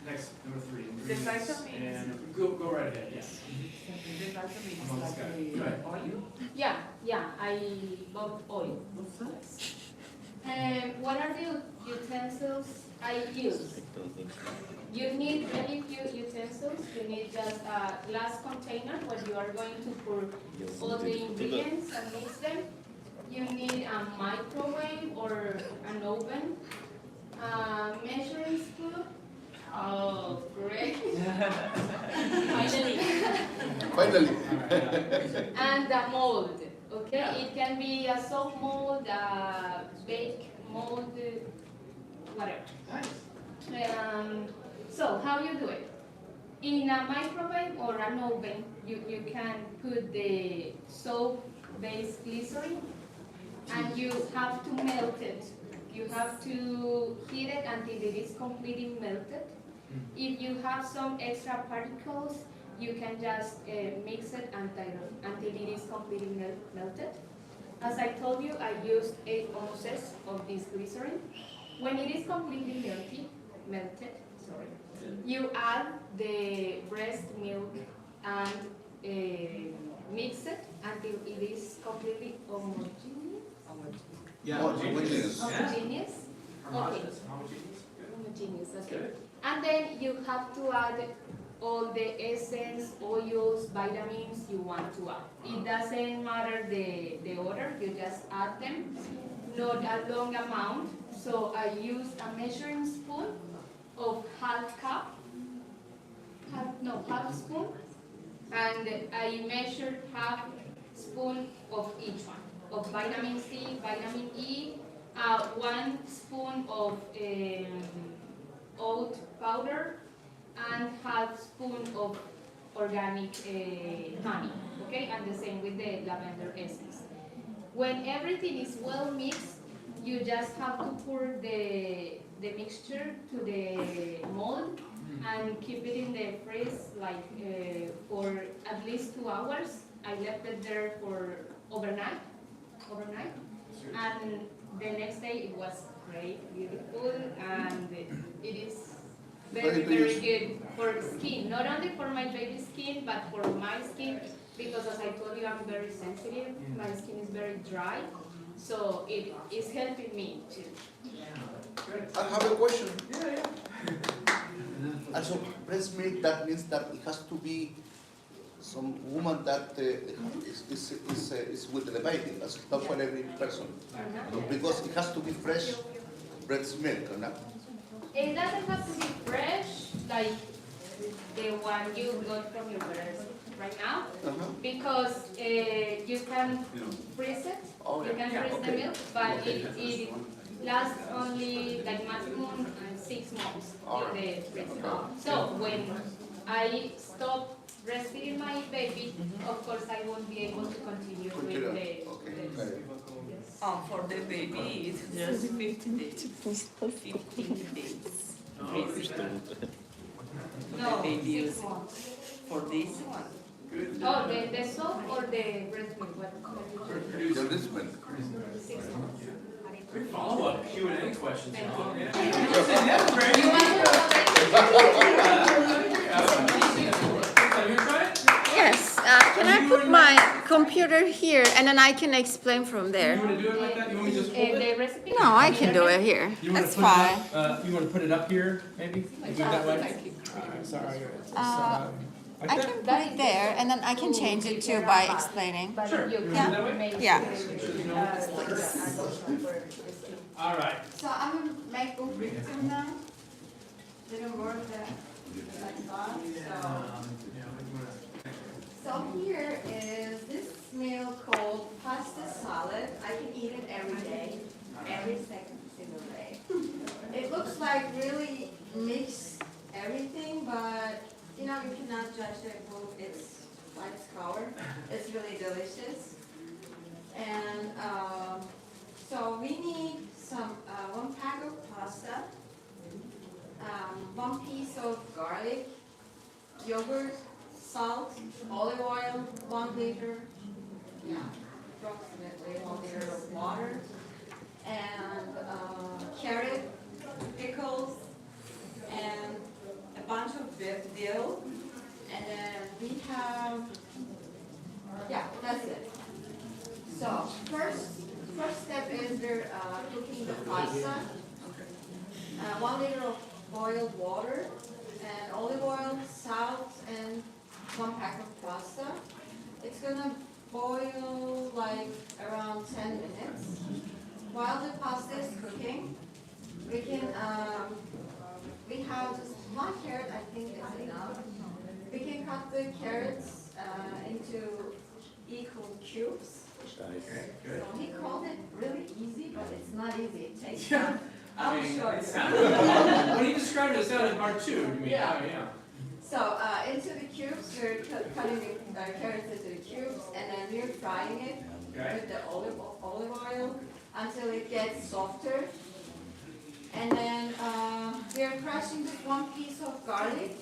Next, number 3. The vitamins. And go right ahead. Yes. The vitamins I'm on this guy. Go ahead. oil? Yeah, I bought oil. What are the utensils I use? You need very few utensils. You need just a glass container where you are going to pour all the ingredients and mix them. You need a microwave or an oven, a measuring spoon. Oh, great. Finally. And a mold, okay? It can be a soap mold, a bake mold, whatever. So how you do it? In a microwave or an oven, you can put the soap-based glycerin, and you have to melt it. You have to heat it until it is completely melted. If you have some extra particles, you can just mix it until it is completely melted. As I told you, I used 8 ounces of this glycerin. When it is completely melted, you add the breast milk and mix it until it is completely homogeneous. Yeah. Homogeneous. Homogeneous. Okay. Homogeneous. Okay. And then you have to add all the essence, oils, vitamins you want to add. It doesn't matter the order, you just add them, not a long amount. So I used a measuring spoon of half spoon, and I measured half spoon of each one, of vitamin C, vitamin E, 1 spoon of oat powder, and half spoon of organic honey, okay? And the same with the lavender essence. when everything is well mixed, you just have to pour the mixture to the mold and keep it in the freeze like for at least 2 hours. I left it there for overnight, and the next day it was great, beautiful, and it is very, very good for skin. Not only for my baby skin, but for my skin, because as I told you, I'm very sensitive. My skin is very dry, so it is helping me too. I have a question. Yeah. Also, breast milk, that means that it has to be some woman that is with the baby. That's not for every person. Because it has to be fresh breast milk, no? It doesn't have to be fresh, like the one you got from your breast right now, because you can freeze it. You can freeze the milk, but it lasts only like maximum 6 months in the freezer. So when I stop breastfeeding my baby, of course I won't be able to continue with the For the baby, it's just 15 days. 15 days. No, The baby 6 months. For this one. Oh, the soap or the breast milk? What? The breast milk. 6 months. Great follow-up Q&A questions. Thank Huh? you. Yeah. That's great. You want to know You wanna try it? Yes, can I put my computer here and then I can explain from You there? want to do it like that? You want me to just hold it? the recipe? No, I can do it here. You wanna That's put it fine. up, you want to put it up here, maybe? Do it that way? Sorry. Like I that? can put it there and then I can change it too by explaining. Sure. You want to do it that way? Yeah. All right. So I'm gonna make a picture now. Didn't work that like that. So here is this meal called pasta salad. I can eat it every day, every single day. It looks like really mix everything, but you know you cannot judge the book. It's like color. It's really delicious. And so we need some 1 pack of pasta, 1 piece of garlic, yogurt, salt, olive oil, 1 liter, approximately 1 liter of water, and carrot, pickles, and a bunch of dill, and then we have, that's it. So first step is we're cooking the pasta. 1 liter of boiled water, and olive oil, salt, and 1 pack of pasta. It's gonna boil like around 10 minutes. While the pasta is cooking, we can, we have just 1 carrot, I think is enough. We can cut the carrots into equal cubes. So he called it really easy, but it's not easy. It takes time. I'll show you. When you described it, it sounded hard too. You mean, Yeah. yeah. So into the cubes, we're cutting the carrots into the cubes, and then we're frying it with the olive oil until it gets softer. And then we're crushing just 1 piece of garlic,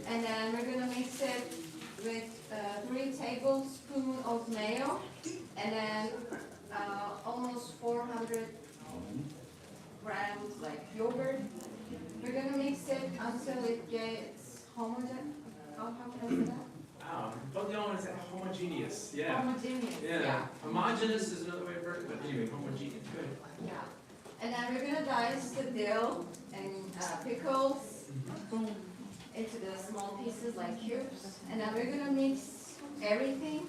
and then we're gonna mix it with 3 tablespoons of mayo, and then almost 400 grams like yogurt. We're gonna mix it until it gets homogeneous. Oh, how can I say that? But the other one is homogeneous. Yeah. Homogeneous. Yeah. Homogeneous is another way of it, but anyway, homogeneous. Good. Yeah. And then we're gonna dice the dill and pickles into the small pieces like cubes. And then we're gonna mix everything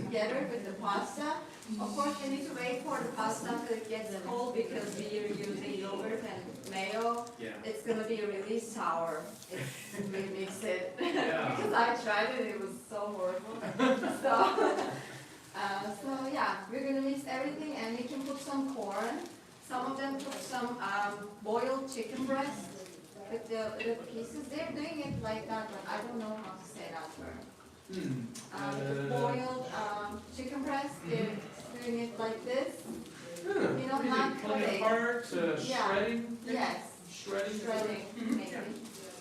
together with the pasta. Of course, you need to wait for the pasta until it gets cold because we are using yogurt and mayo. Yeah. It's gonna be really sour if we mix it. Yeah. Because I tried it, it was so horrible. So yeah, we're gonna mix everything, and we can put some corn. Some of them put some boiled chicken breast with the little pieces. They're doing it like that, but I don't know how to say that word. Boiled chicken breast. They're doing it like this. Yeah. You know, What do you not think? Pulling it cutting. apart, Yeah. shredding? Yes, Shredding? shredding, Mhm. maybe.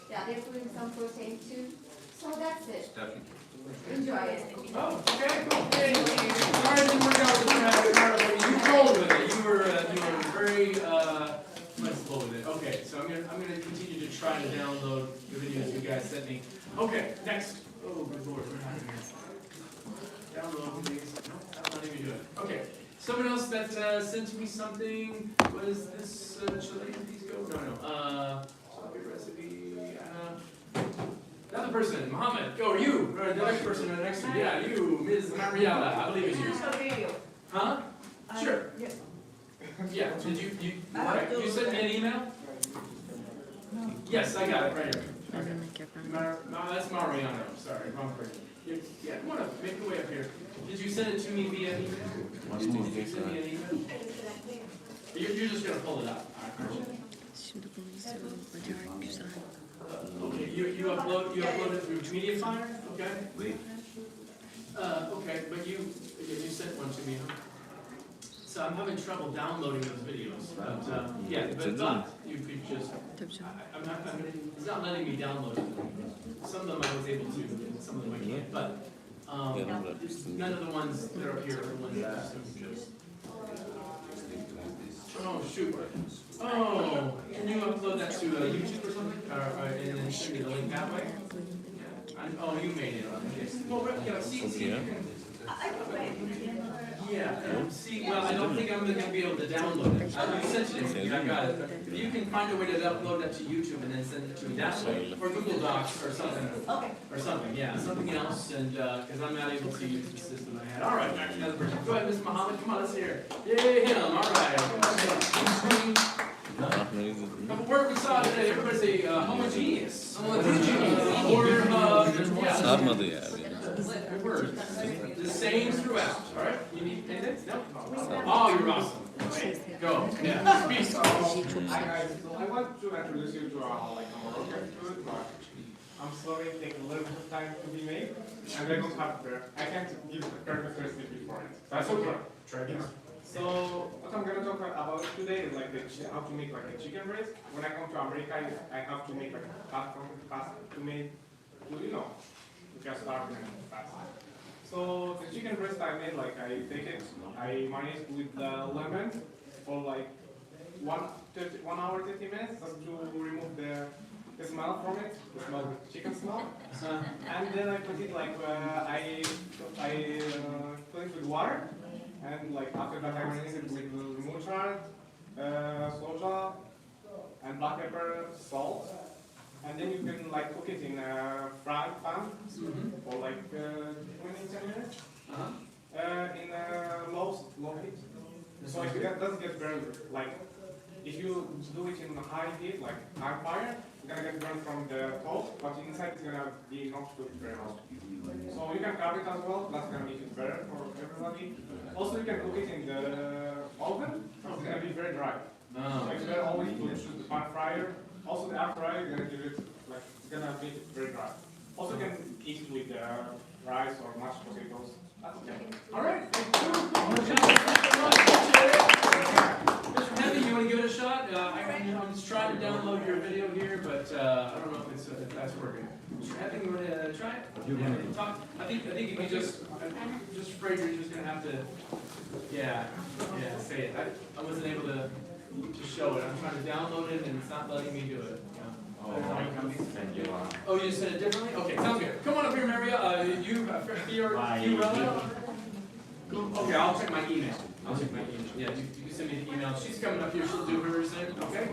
Yeah, they're putting some protein too. So that's it. Stephanie. Enjoy it. Oh, okay, cool. Hey, sorry it didn't work out with you rolled with it. You were very, flexible with it. Okay, so I'm gonna continue to try to download the videos you guys sent me. Okay, next. Oh, good lord, we're not in here. Download these. No, I'm not even doing it. Okay, someone else that, sent me something. What is this, Chilean pisco? No. Sloppy recipe, another person, Mohammed, or you, or the next person right next to you. Yeah, you, Ms. Mariella, I believe it's you. Huh? Sure. Yeah, did you okay, you sent me an email? Yes, I got it right here. Okay. No, that's Mariano, sorry, wrong person. Yeah, come on up, make your way up here. Did you send it to me via email? Did you send me an email? You're just gonna pull it up. Okay, you upload it through Mediafire, okay? Okay, but you sent one to me, huh? So I'm having trouble downloading those videos, but, yeah, but you could just, it's not letting me download it. Some of them I was able to, and some of them I can't, but, none of the ones that are up here are the ones that just. Oh, shoot. Oh, can you upload that to YouTube or something? And then send me the link that way? Oh, you made it. Okay. Well, yeah, see, you can. Yeah, see, well, I don't think I'm gonna be able to download it. You sent it to me, I got it. If you can find a way to upload that to YouTube and then send it to me that way, or Google Docs or something. Okay. Or something, yeah, something else, and, because I'm not able to use the system I had. All right, back to another person. Go ahead, Mr. Muhammad, come on, let's hear it. Yay, him, all right. Couple word we saw today, everybody say homogeneous. Or, yeah. Sarmadı ya. Good word. The same throughout, all right? You need anything? No? Oh, you're awesome. Wait, go, yeah, speak. Hi guys, so I want to introduce you to like a Moroccan food, but I'm sorry it takes a little bit of time to be made, and I don't have I can't give the perfect recipe for it. That's okay. Try this. So what I'm gonna talk about today is like how to make like a chicken breast. When I come to America, I have to make like a pasta to make, you know, you can start and fast. So the chicken breast I made, like I take it, I marinate with lemon for like 1 hour 30 minutes just to remove the smell from it, the smell of the chicken smell. And then I put it like I put it with water, and like after that I marinate it with mustard, soja, and black pepper, salt. And then you can like cook it in a frying pan for like 20 minutes in low heat. So if it doesn't get burned, like if you do it in high heat, like high fire, it's gonna get burned from the top, but inside it's gonna be not cooked very well. So you can cover it as well. That's gonna make it better for everybody. Also, you can cook it in the oven. It's gonna be very dry. So it's better always to choose the pan fryer. Also, the air fryer, you're gonna give it like it's gonna make it very dry. Also, you can eat it with rice or mashed potatoes. That's okay. All right. Mr. Henry, you want to give it a shot? I'm just trying to download your video here, but I don't know if that's working. Mr. Henry, you want to try it? Yeah. Talk. I think you can just. I'm just afraid you're just gonna have to. Yeah. Say it. I wasn't able to show it. I'm trying to download it and it's not letting me do it. Oh, you just said it differently? Okay, sounds good. Come on up here, Maria. You okay, I'll check my email. Yeah, you can send me the email. She's coming up here. She'll do hers then. Okay.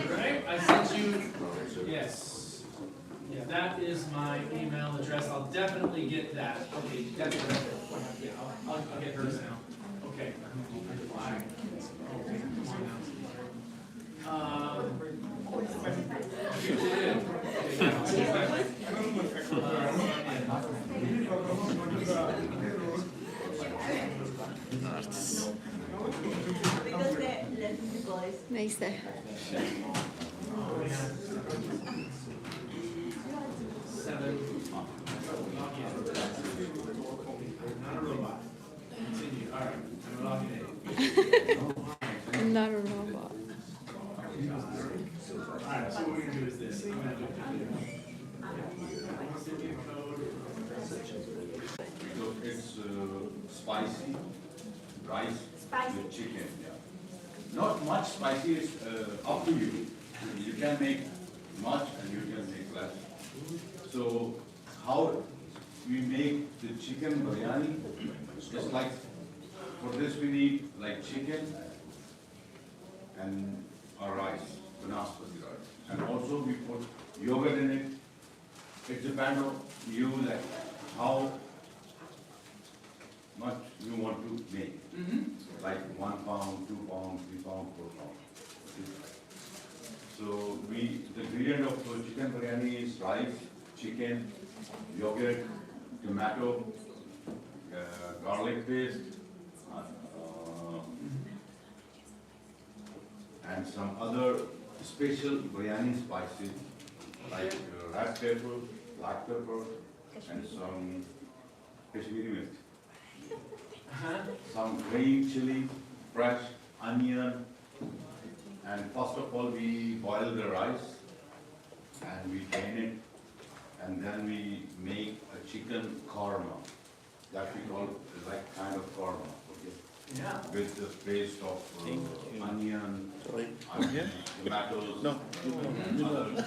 Alright, I sent you. Yes. Yeah, that is my email address. I'll definitely get that. Okay, definitely. Yeah, I'll get hers now. Okay. Neyse. Oh, yeah. So it's spicy rice Spicy. with chicken. Yeah. Not much spicy. It's up to you. You can make much and you can make less. So how we make the chicken biryani? Just like for this we need like chicken and our rice, banaspati rice, and also we put yogurt in it. It depends on you like how much you want to make. Like 1 pound, 2 pounds, 3 pounds, 4 pounds. So the ingredient of chicken biryani is rice, chicken, yogurt, tomato, garlic paste, and some other special biryani spices like red pepper, black pepper, and some Kashmiri mirch. Some green chili, fresh onion, and first of all we boil the rice and we drain it, and then we make a chicken korma that we call like kind of korma, okay? Yeah. With the paste of onion, tomatoes,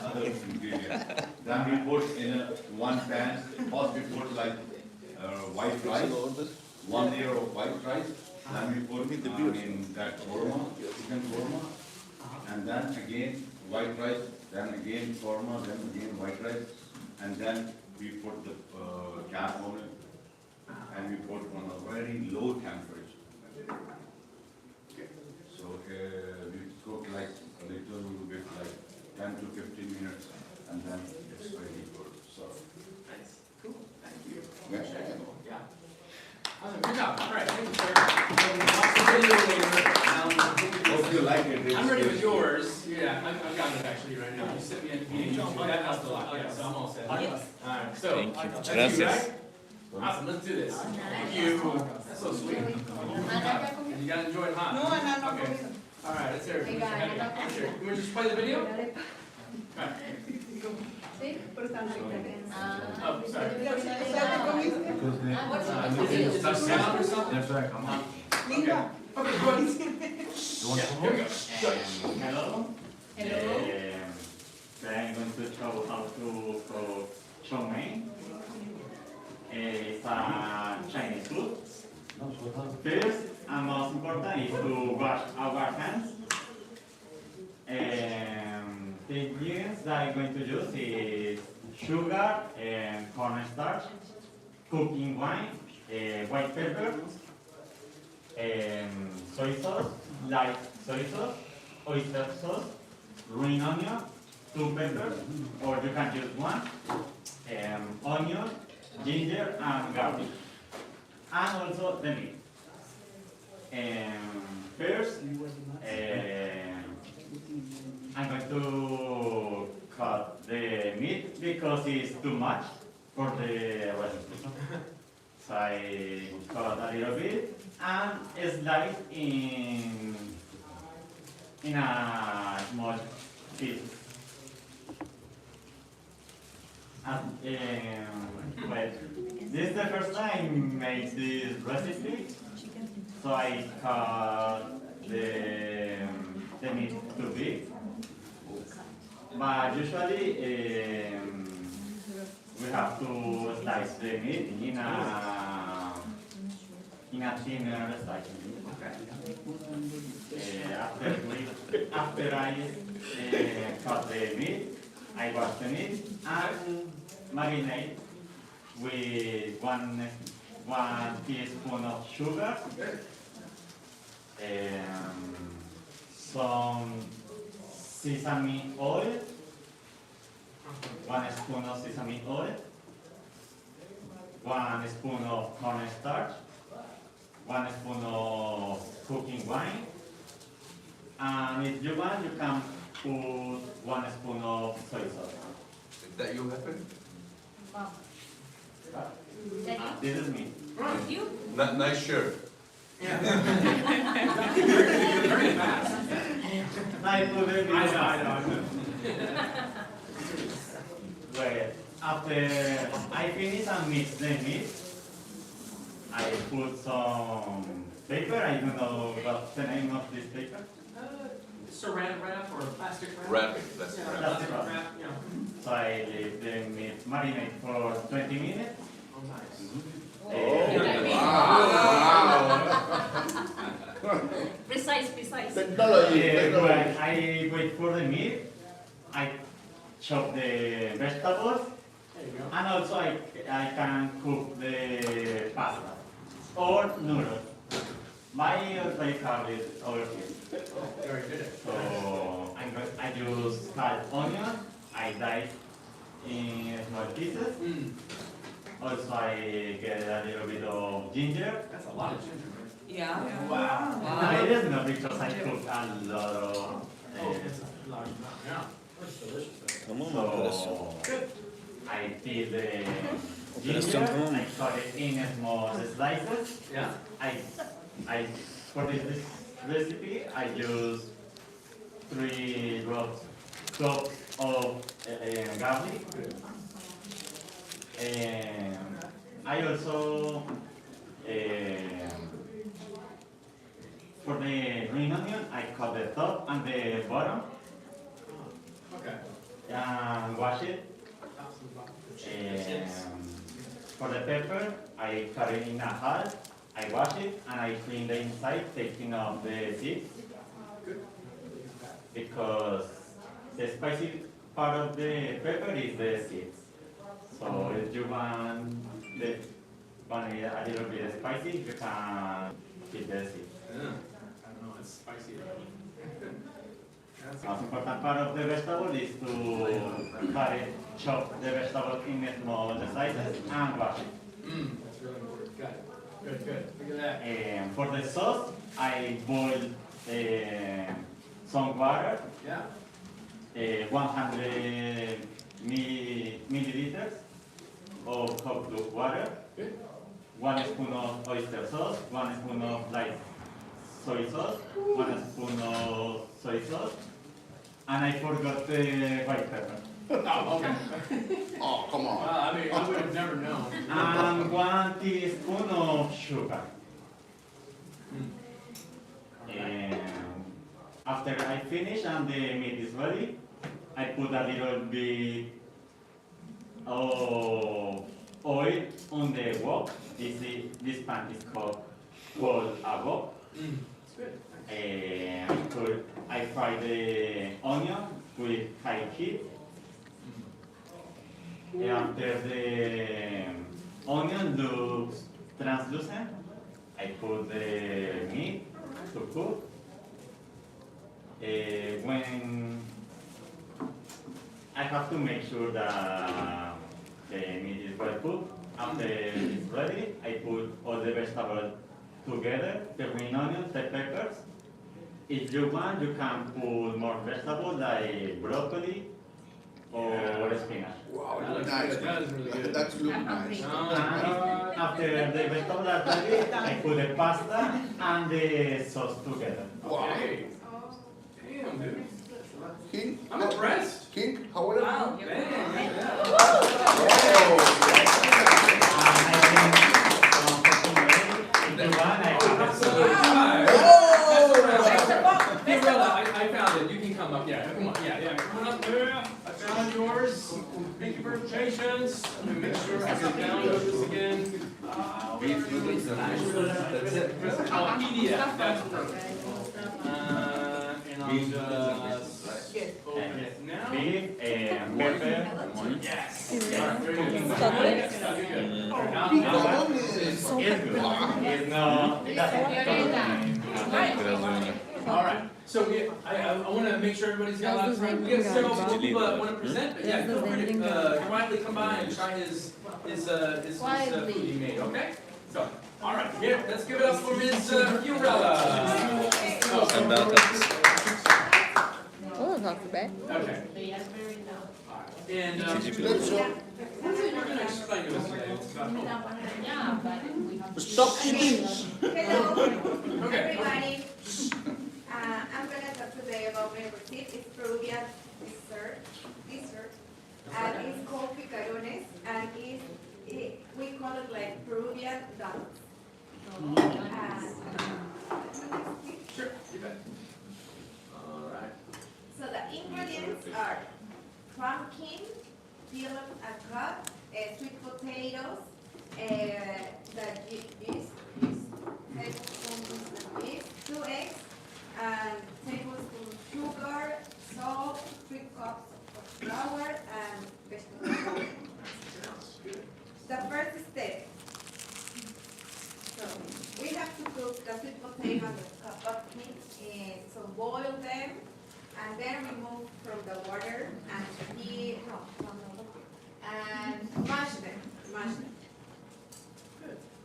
other ingredients. Then we put in one pan. First we put like white rice. 1 layer of white rice, then we put in that korma, chicken korma, and then again white rice, then again korma, then again white rice, and then we put the cap on it, and we put on a very low temperature. Okay. So we cook like a little bit, like 10 to 15 minutes, and then it's ready for serve. Nice. Cool. Thank you. Yeah. Yeah. Awesome. Good job. All right. Thank you, sir. Watch the video later. Hope you like it. I'm ready with yours. Yeah, I've got it actually right now. You sent me a meeting. That helped a lot. Yeah, so I'm all set. All right. So, Thank you. that's Gracias. you, right? Awesome. Let's do this. Thank you. That's so sweet. You gotta enjoy it hot. No, Okay. All right. Let's hear it. Sure. You want to just play the video? All right. Oh, sorry. Is there sound or something? That's right. Come on. Okay. Okay, go ahead. Yeah, here we go. Hello. Hello. I'm going to show how to cook chow mein. It's a Chinese food. First and most important is to wash our hands. The ingredients that I'm going to use is sugar and cornstarch, cooking wine, white pepper, soy sauce, light soy sauce, oyster sauce, green onion, 2 peppers, or you can use 1, onion, ginger, and garlic, and also the meat. First, I'm going to cut the meat because it's too much for the recipe. So I cut a little bit and slice in a small piece. And well, this is the first time I made this recipe, so I cut the meat too big. But usually we have to slice the meat in a thinner slice. After I cut the meat, I wash the meat and marinate with 1 teaspoon of sugar, some sesame oil, 1 spoon of sesame oil, 1 spoon of cornstarch, 1 spoon of cooking wine, and if you want, you can put 1 spoon of soy sauce. That you happen? This is me. You? Nice shirt. Yeah. Very fast. I put it in. I know. Well, after I finish and mix the meat, I put some paper. I don't know what's the name of this paper. Saran wrap or plastic wrap? Wrapping, that's Yeah, wrapping. plastic wrap, yeah. So I leave the meat marinate for 20 minutes. Oh, nice. Precise. Technology. When I wait for the meat, I chop the vegetables, There you go. and also I can cook the pasta or noodles. My very favorite over here. Very good. So I use cut onion, I dice in small pieces. Also I get a little bit of ginger. That's a lot of ginger, man. Yeah. Wow. I didn't know because I cook a lot of. Oh, it's a large amount, yeah. That's delicious. Come on, operação. So Good. I peel the Operação, ginger, come on. I cut it in small slices. Yeah? I for this recipe I use 3 cloves of garlic. And I also for the green onion I cut the top and the bottom Okay. and wash it. For the pepper, I cut it in half, I wash it, and I clean the inside, taking off the seeds. Because the spicy part of the pepper is the seeds. So if you want it a little bit spicy, you can keep the seeds. Yeah. I don't know, it's spicy. Most important part of the vegetable is to cut it, chop the vegetable in small slices and wash it. That's really important. Got it. Good. Look at that. And for the sauce, I boil some water, Yeah? 100 milliliters of cooked water, Good. 1 spoon of oyster sauce, 1 spoon of light soy sauce, 1 spoon of soy sauce, and I forgot the white pepper. Oh, okay. Oh, come on. Well, I mean, I would have never known. And 1 teaspoon of sugar. And after I finish and the meat is ready, I put a little bit of oil on the wok. This pan is called a wok. It's good. And I fry the onion with high heat. After the onion looks translucent, I put the meat to cook. When I have to make sure that the meat is well cooked. After it's ready, I put all the vegetables together, the green onions, the peppers. If you want, you can put more vegetables like broccoli or spinach. Wow, That looks nice. good. That is really good. That's look nice. And after the vegetables are ready, I put the pasta and the sauce together. Okay. Damn, dude. King? I'm impressed. King, how are you? Wow. Man, yeah. I found it. You can come up. Yeah, come on. Yeah. Come on up. Yeah. I found yours. Thank you for your patience. Let me make sure I can download this again. That's it. Oh, PDF. That's perfect. And I'll just open it now. Beef and pepper. Yes. Mm. All right, very good. Chocolate. Yes, okay, good. Now, Big now, one It's is- good. It's not, it doesn't. all right. So I want to make sure everybody's got a lot of time. We have several people that want to present, but yeah, feel free to quietly come by and try his food he made. Okay. So, all right. Here, let's give it up for Ms. Fiorella. Oh, not too bad. Okay. And Let's go. what are you going to explain to us today? It's about hope. Stop eating. Hello, Okay. everybody. I'm gonna talk today about my recipe. It's Peruvian dessert. and it's called picarones, and we call it like Peruvian donuts. Sure, you bet. All right. So the ingredients are pumpkin, peeled and cut, sweet potatoes, the yeast, tablespoon 2 eggs, and tablespoon sugar, salt, 3 cups of flour, and vegetable oil. The first step. So we have to cook the sweet potato and the pumpkin, so boil them, and then remove from the water and mash them.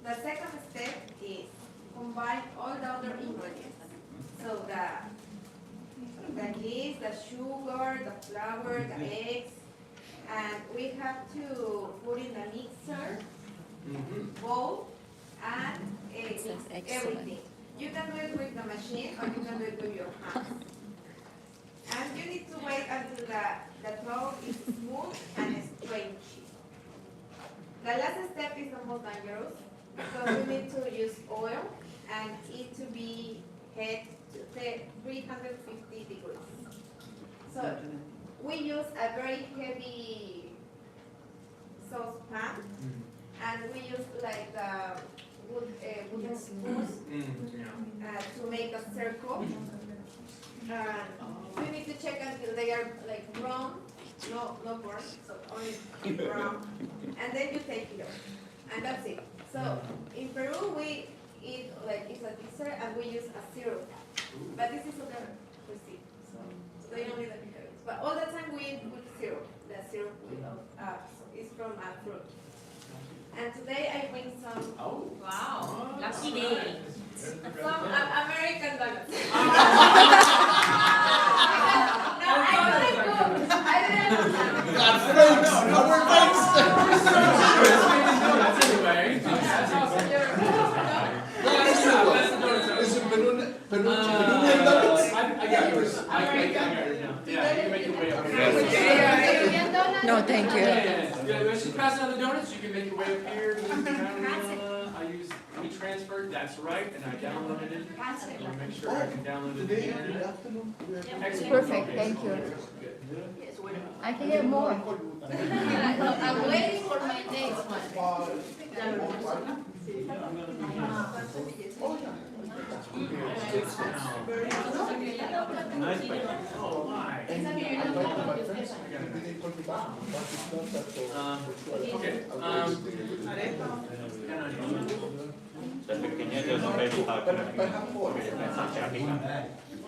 The second step is combine all the other ingredients. So the yeast, the sugar, the flour, the eggs, and we have to put in the mixer bowl and mix everything. You can do it with the machine or you can do it with your hands. And you need to wait until the dough is smooth and stretchy. The last step is the most dangerous because we need to use oil and it to be heat to 350 degrees. So we use a very heavy saucepan and we use like wooden spoons to make a circle. You need to check until they are like brown, no burn, so only brown, and then you take it off, and that's it. So in Peru we eat like it's a dessert and we use a syrup, but this is other cuisine, so they don't need the pickles. But all the time we eat with syrup. The syrup is from a fruit. And today I bring some. Oh wow! Lucky day. Some American donuts. No, thank you. Yeah, she's passing out the donuts. You can make your way up here. I use WeTransfer. That's right, and I downloaded it. Let me make sure I can download it again. It's perfect, thank you. I can get more. I'm waiting for my next one. Nice. Oh my. Okay.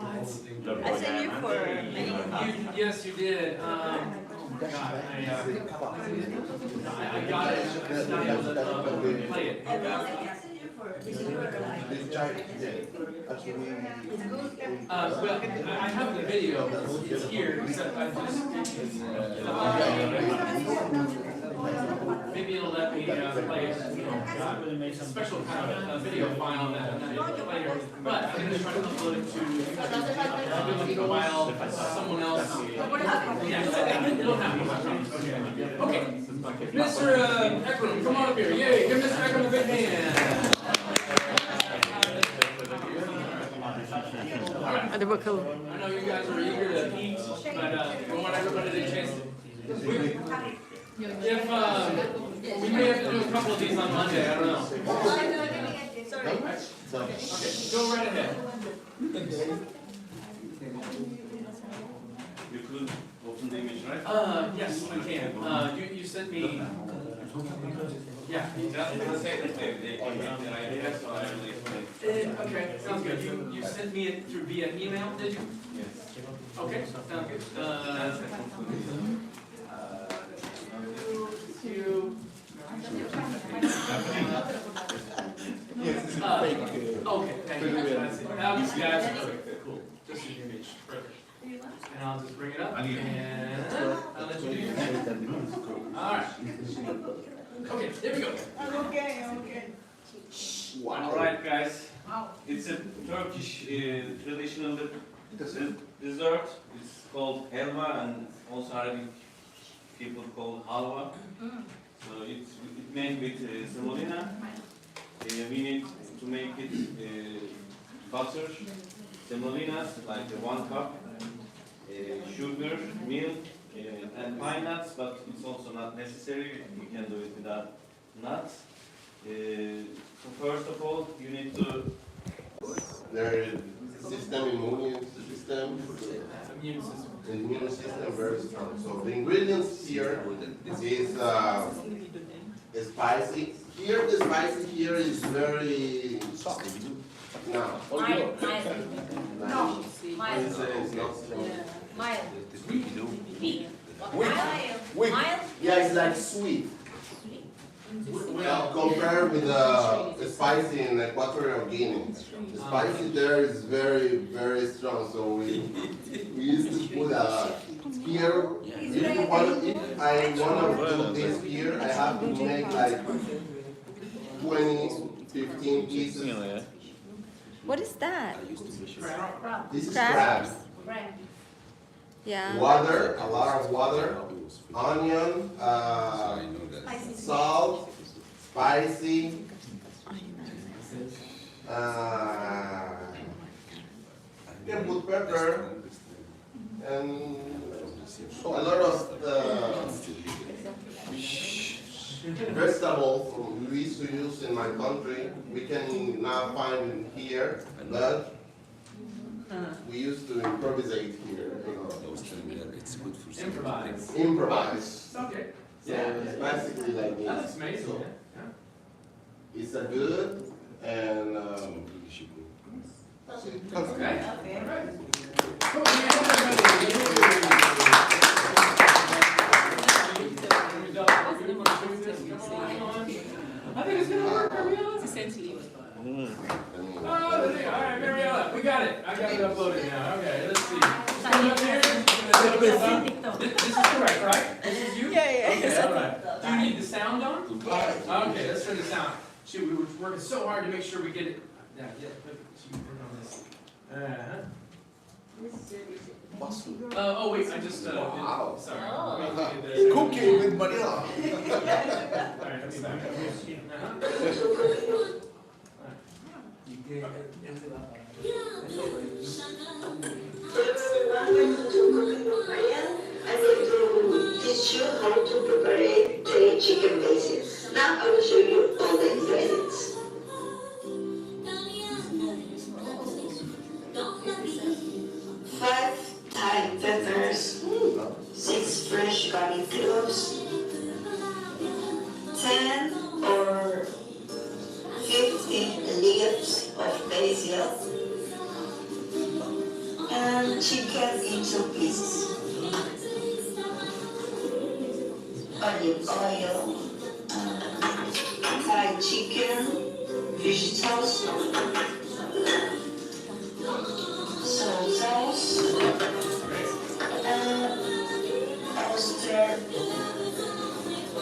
I sent you for Yes, you did. Oh my God, I got it. It's not able to play it. Well, I have the video. It's here, except I just. Maybe it'll let me play a special kind of video file that I'm not able to play here. But I'm going to try to upload it to. I've been looking a while. Someone else. Yeah, it'll happen. Okay. Mr. Ekram, come on up here. Yay! Give Mr. Ekram a big hand. I know you guys are eager to eat, but we want everybody to chance to. If we may have to do a couple of these on Monday, I don't know. Okay, go right ahead. You could open the image, right? Yes, I can. You sent me. Yeah. Okay, sounds good. You sent me it through via email, did you? Yes. Okay, sounds good. Okay, thank you. That's perfect. Cool. Just an image. Perfect. And I'll just bring it up and I'll let you do your thing. All right. Okay, there we go. Okay. All right, guys. It's a Turkish traditional dessert. It's called helva and also Arabic people call halwa. So it's made with semolina. We need to make it butter, semolina, like 1 cup, sugar, milk, and pine nuts, but it's also not necessary. You can do it without nuts. So first of all, you need to... Their system, immune system, immune system very strong. So the ingredients here is spicy. Here the spicy here is very soft. No. Mild. No. Mild. It's not strong. Mild. Weak. Mild. Yeah, it's like sweet. Compared with the spicy in Equatorial Guinea. The spicy there is very, very strong. So we used to put here. If I want to do this here, I have to make like 20, 15 pieces. What is that? This is Crab? crab. Yeah. Water, a lot of water, onion, salt, spicy, you can put pepper, and a lot of vegetables we used to use in my country. We can now find in here, but we used to improvise here. Improvise. Improvise. Okay. So it's basically like this. That's amazing. So Yeah. it's a good and that's it. Okay. All right. I think it's gonna work, Mariella. Essentially. Oh, the thing. All right, Mariella, we got it. I got it uploaded now. Okay, let's see. Come up here. This is correct, right? This is you? Yeah. Okay, all right. Do you need the sound on? Okay, let's turn the sound. Shoot, we were working so hard to make sure we get it. Yeah, put on this. Oh wait, I just Wow. sorry. Oh. Cooking with Manila. All right, let me back up. I'm going to teach you how to prepare the chicken basil. Now I will show you all the ingredients. 5 Thai peppers, 6 fresh garlic cloves, 10 or 15 leaves of basil, and chicken into pieces. Olive oil, Thai chicken, fish sauce, soy sauce, and oyster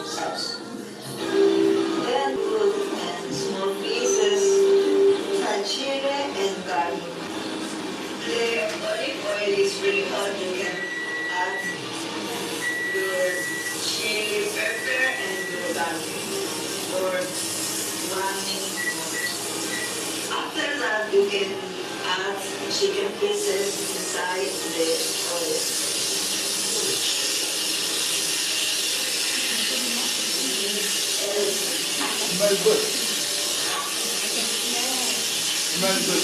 sauce. Then put in small pieces Thai chili and garlic. The olive oil is really hot. You can add your chili pepper and your garlic for 1 minute more. After that, you can add chicken pieces inside the oil. Smells good. Smells good.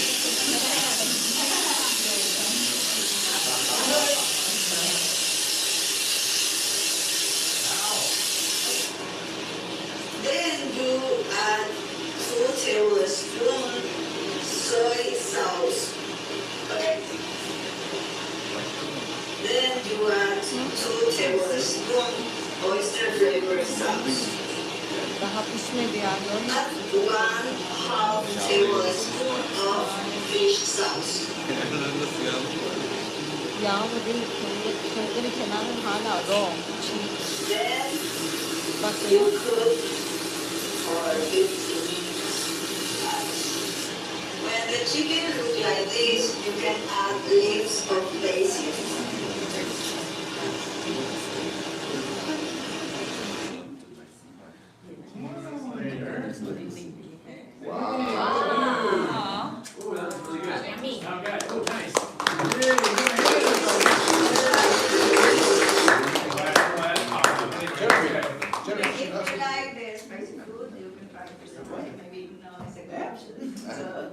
Then you add 2 tablespoons soy sauce. Okay. Then you add 2 tablespoons oyster flavor sauce. Daha pişmedi ya. Add 1/2 tablespoon of fish sauce. Yağ mı değil, köylerin kenarının hala raw. Then Bak you cook for 15 minutes. When the chicken looks like this, you can add leaves of basil.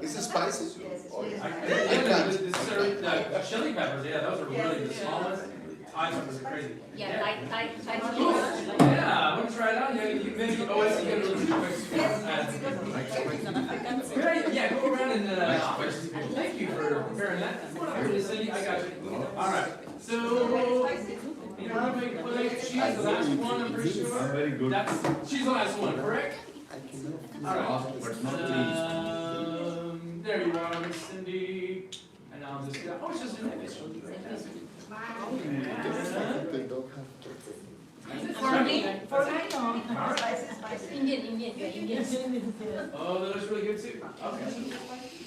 Is it spicy? Oh, yeah. The chili peppers, yeah, those are really the smallest. Thai peppers are crazy. Yeah, Thai Yeah, I want to try it out. Yeah, you maybe, oh, I see, get a little quick. Yeah, go around and, thank you for preparing that. Cindy, I got you. All right, so, you know, you make plate, she's the last one, I'm pretty sure. Very good. She's the last one, correct? All right. There you are, Miss Cindy. And I'll just, oh, it's just an image. For me, no. Spicy. Indian. Oh, that looks really good too. Okay.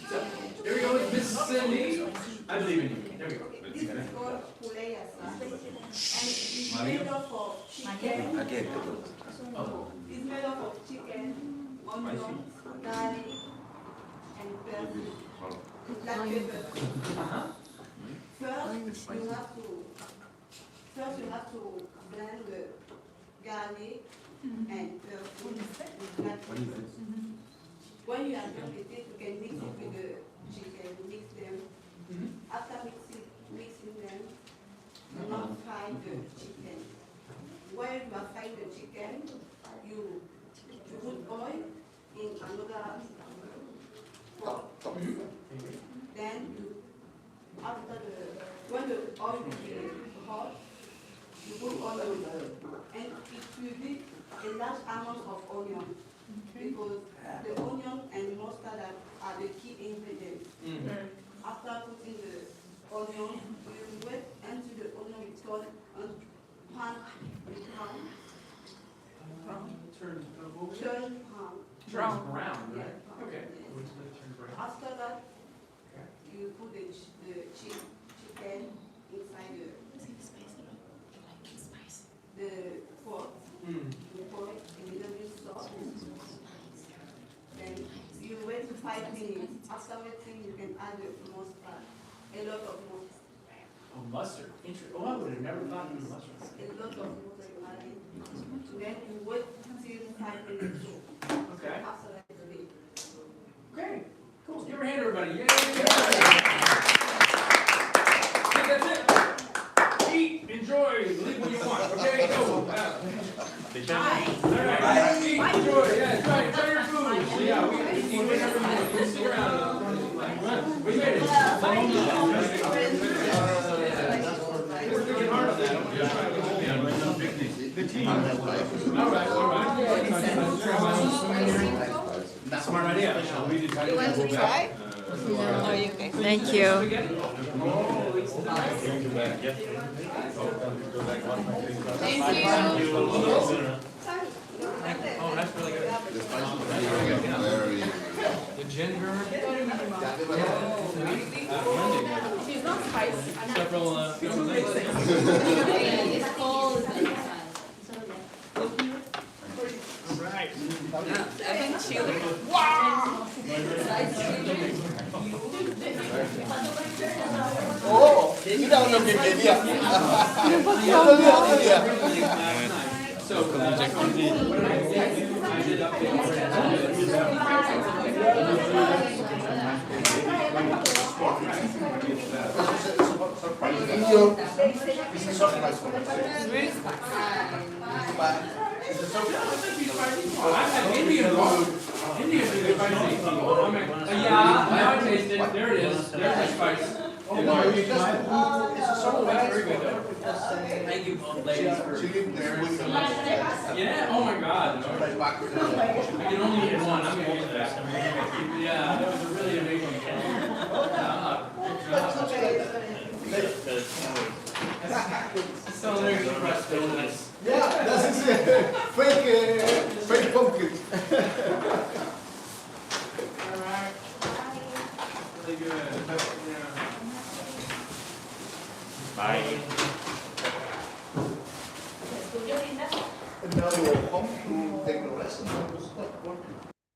So, here we go with Miss Cindy. I believe in you. There we go. This is called puleyasa, and it's made up of chicken. It's made up of chicken, onion, garlic, and black pepper. First you have to blend the garlic and pepper with black pepper. When you are done with it, you can mix it with the chicken, mix them. After mixing them, you now fry the chicken. When you are frying the chicken, you put oil in another pot. Then when the oil is hot, you put onion, and it will be a large amount of onion, because the onion and mustard are the key ingredients. After putting the onion, you wait until the onion is turned brown. Brown, right? Yeah. Okay. After that, you put the chicken inside the pot. You pour it a little bit salt. Then you wait 5 minutes. After waiting, you can add the mustard. A lot of mustard. Oh, mustard. Interesting. Oh, I would have never thought of mustard. A lot of mustard you add it. Then you wait till 5 minutes. Okay. After that, it's ready. Okay. Cool. Give her a hand, everybody. Yay! Okay, that's it. Eat, enjoy, leave what you want. Okay, go. All right. Eat, enjoy. Yeah, enjoy your food. So, yeah, we eat whatever we want. We'll see around. We made it. We're thinking hard on that. The team. All right. Smart idea. You want to try? Thank you. Oh, that's really good. The ginger. She's not spicy. Several, It's cold. Right. And chili. Wow! Oh, mira lo que quería. Yo lo quería. So, This is surprise for me. I've had Indian food. Indian food is spicy. Yeah, now I taste it. There it is. There's the spice. Oh, no, you just, it's so That's very good though. Thank you both ladies for Yeah, oh my God. No. I can only eat one. I'm gonna use that. Yeah, that was a really amazing job. So there's the crust donuts. Yeah, that is fake pumpkin. Alright. Really good. Yeah. Bye. And now you will come to take the rest of the stuff.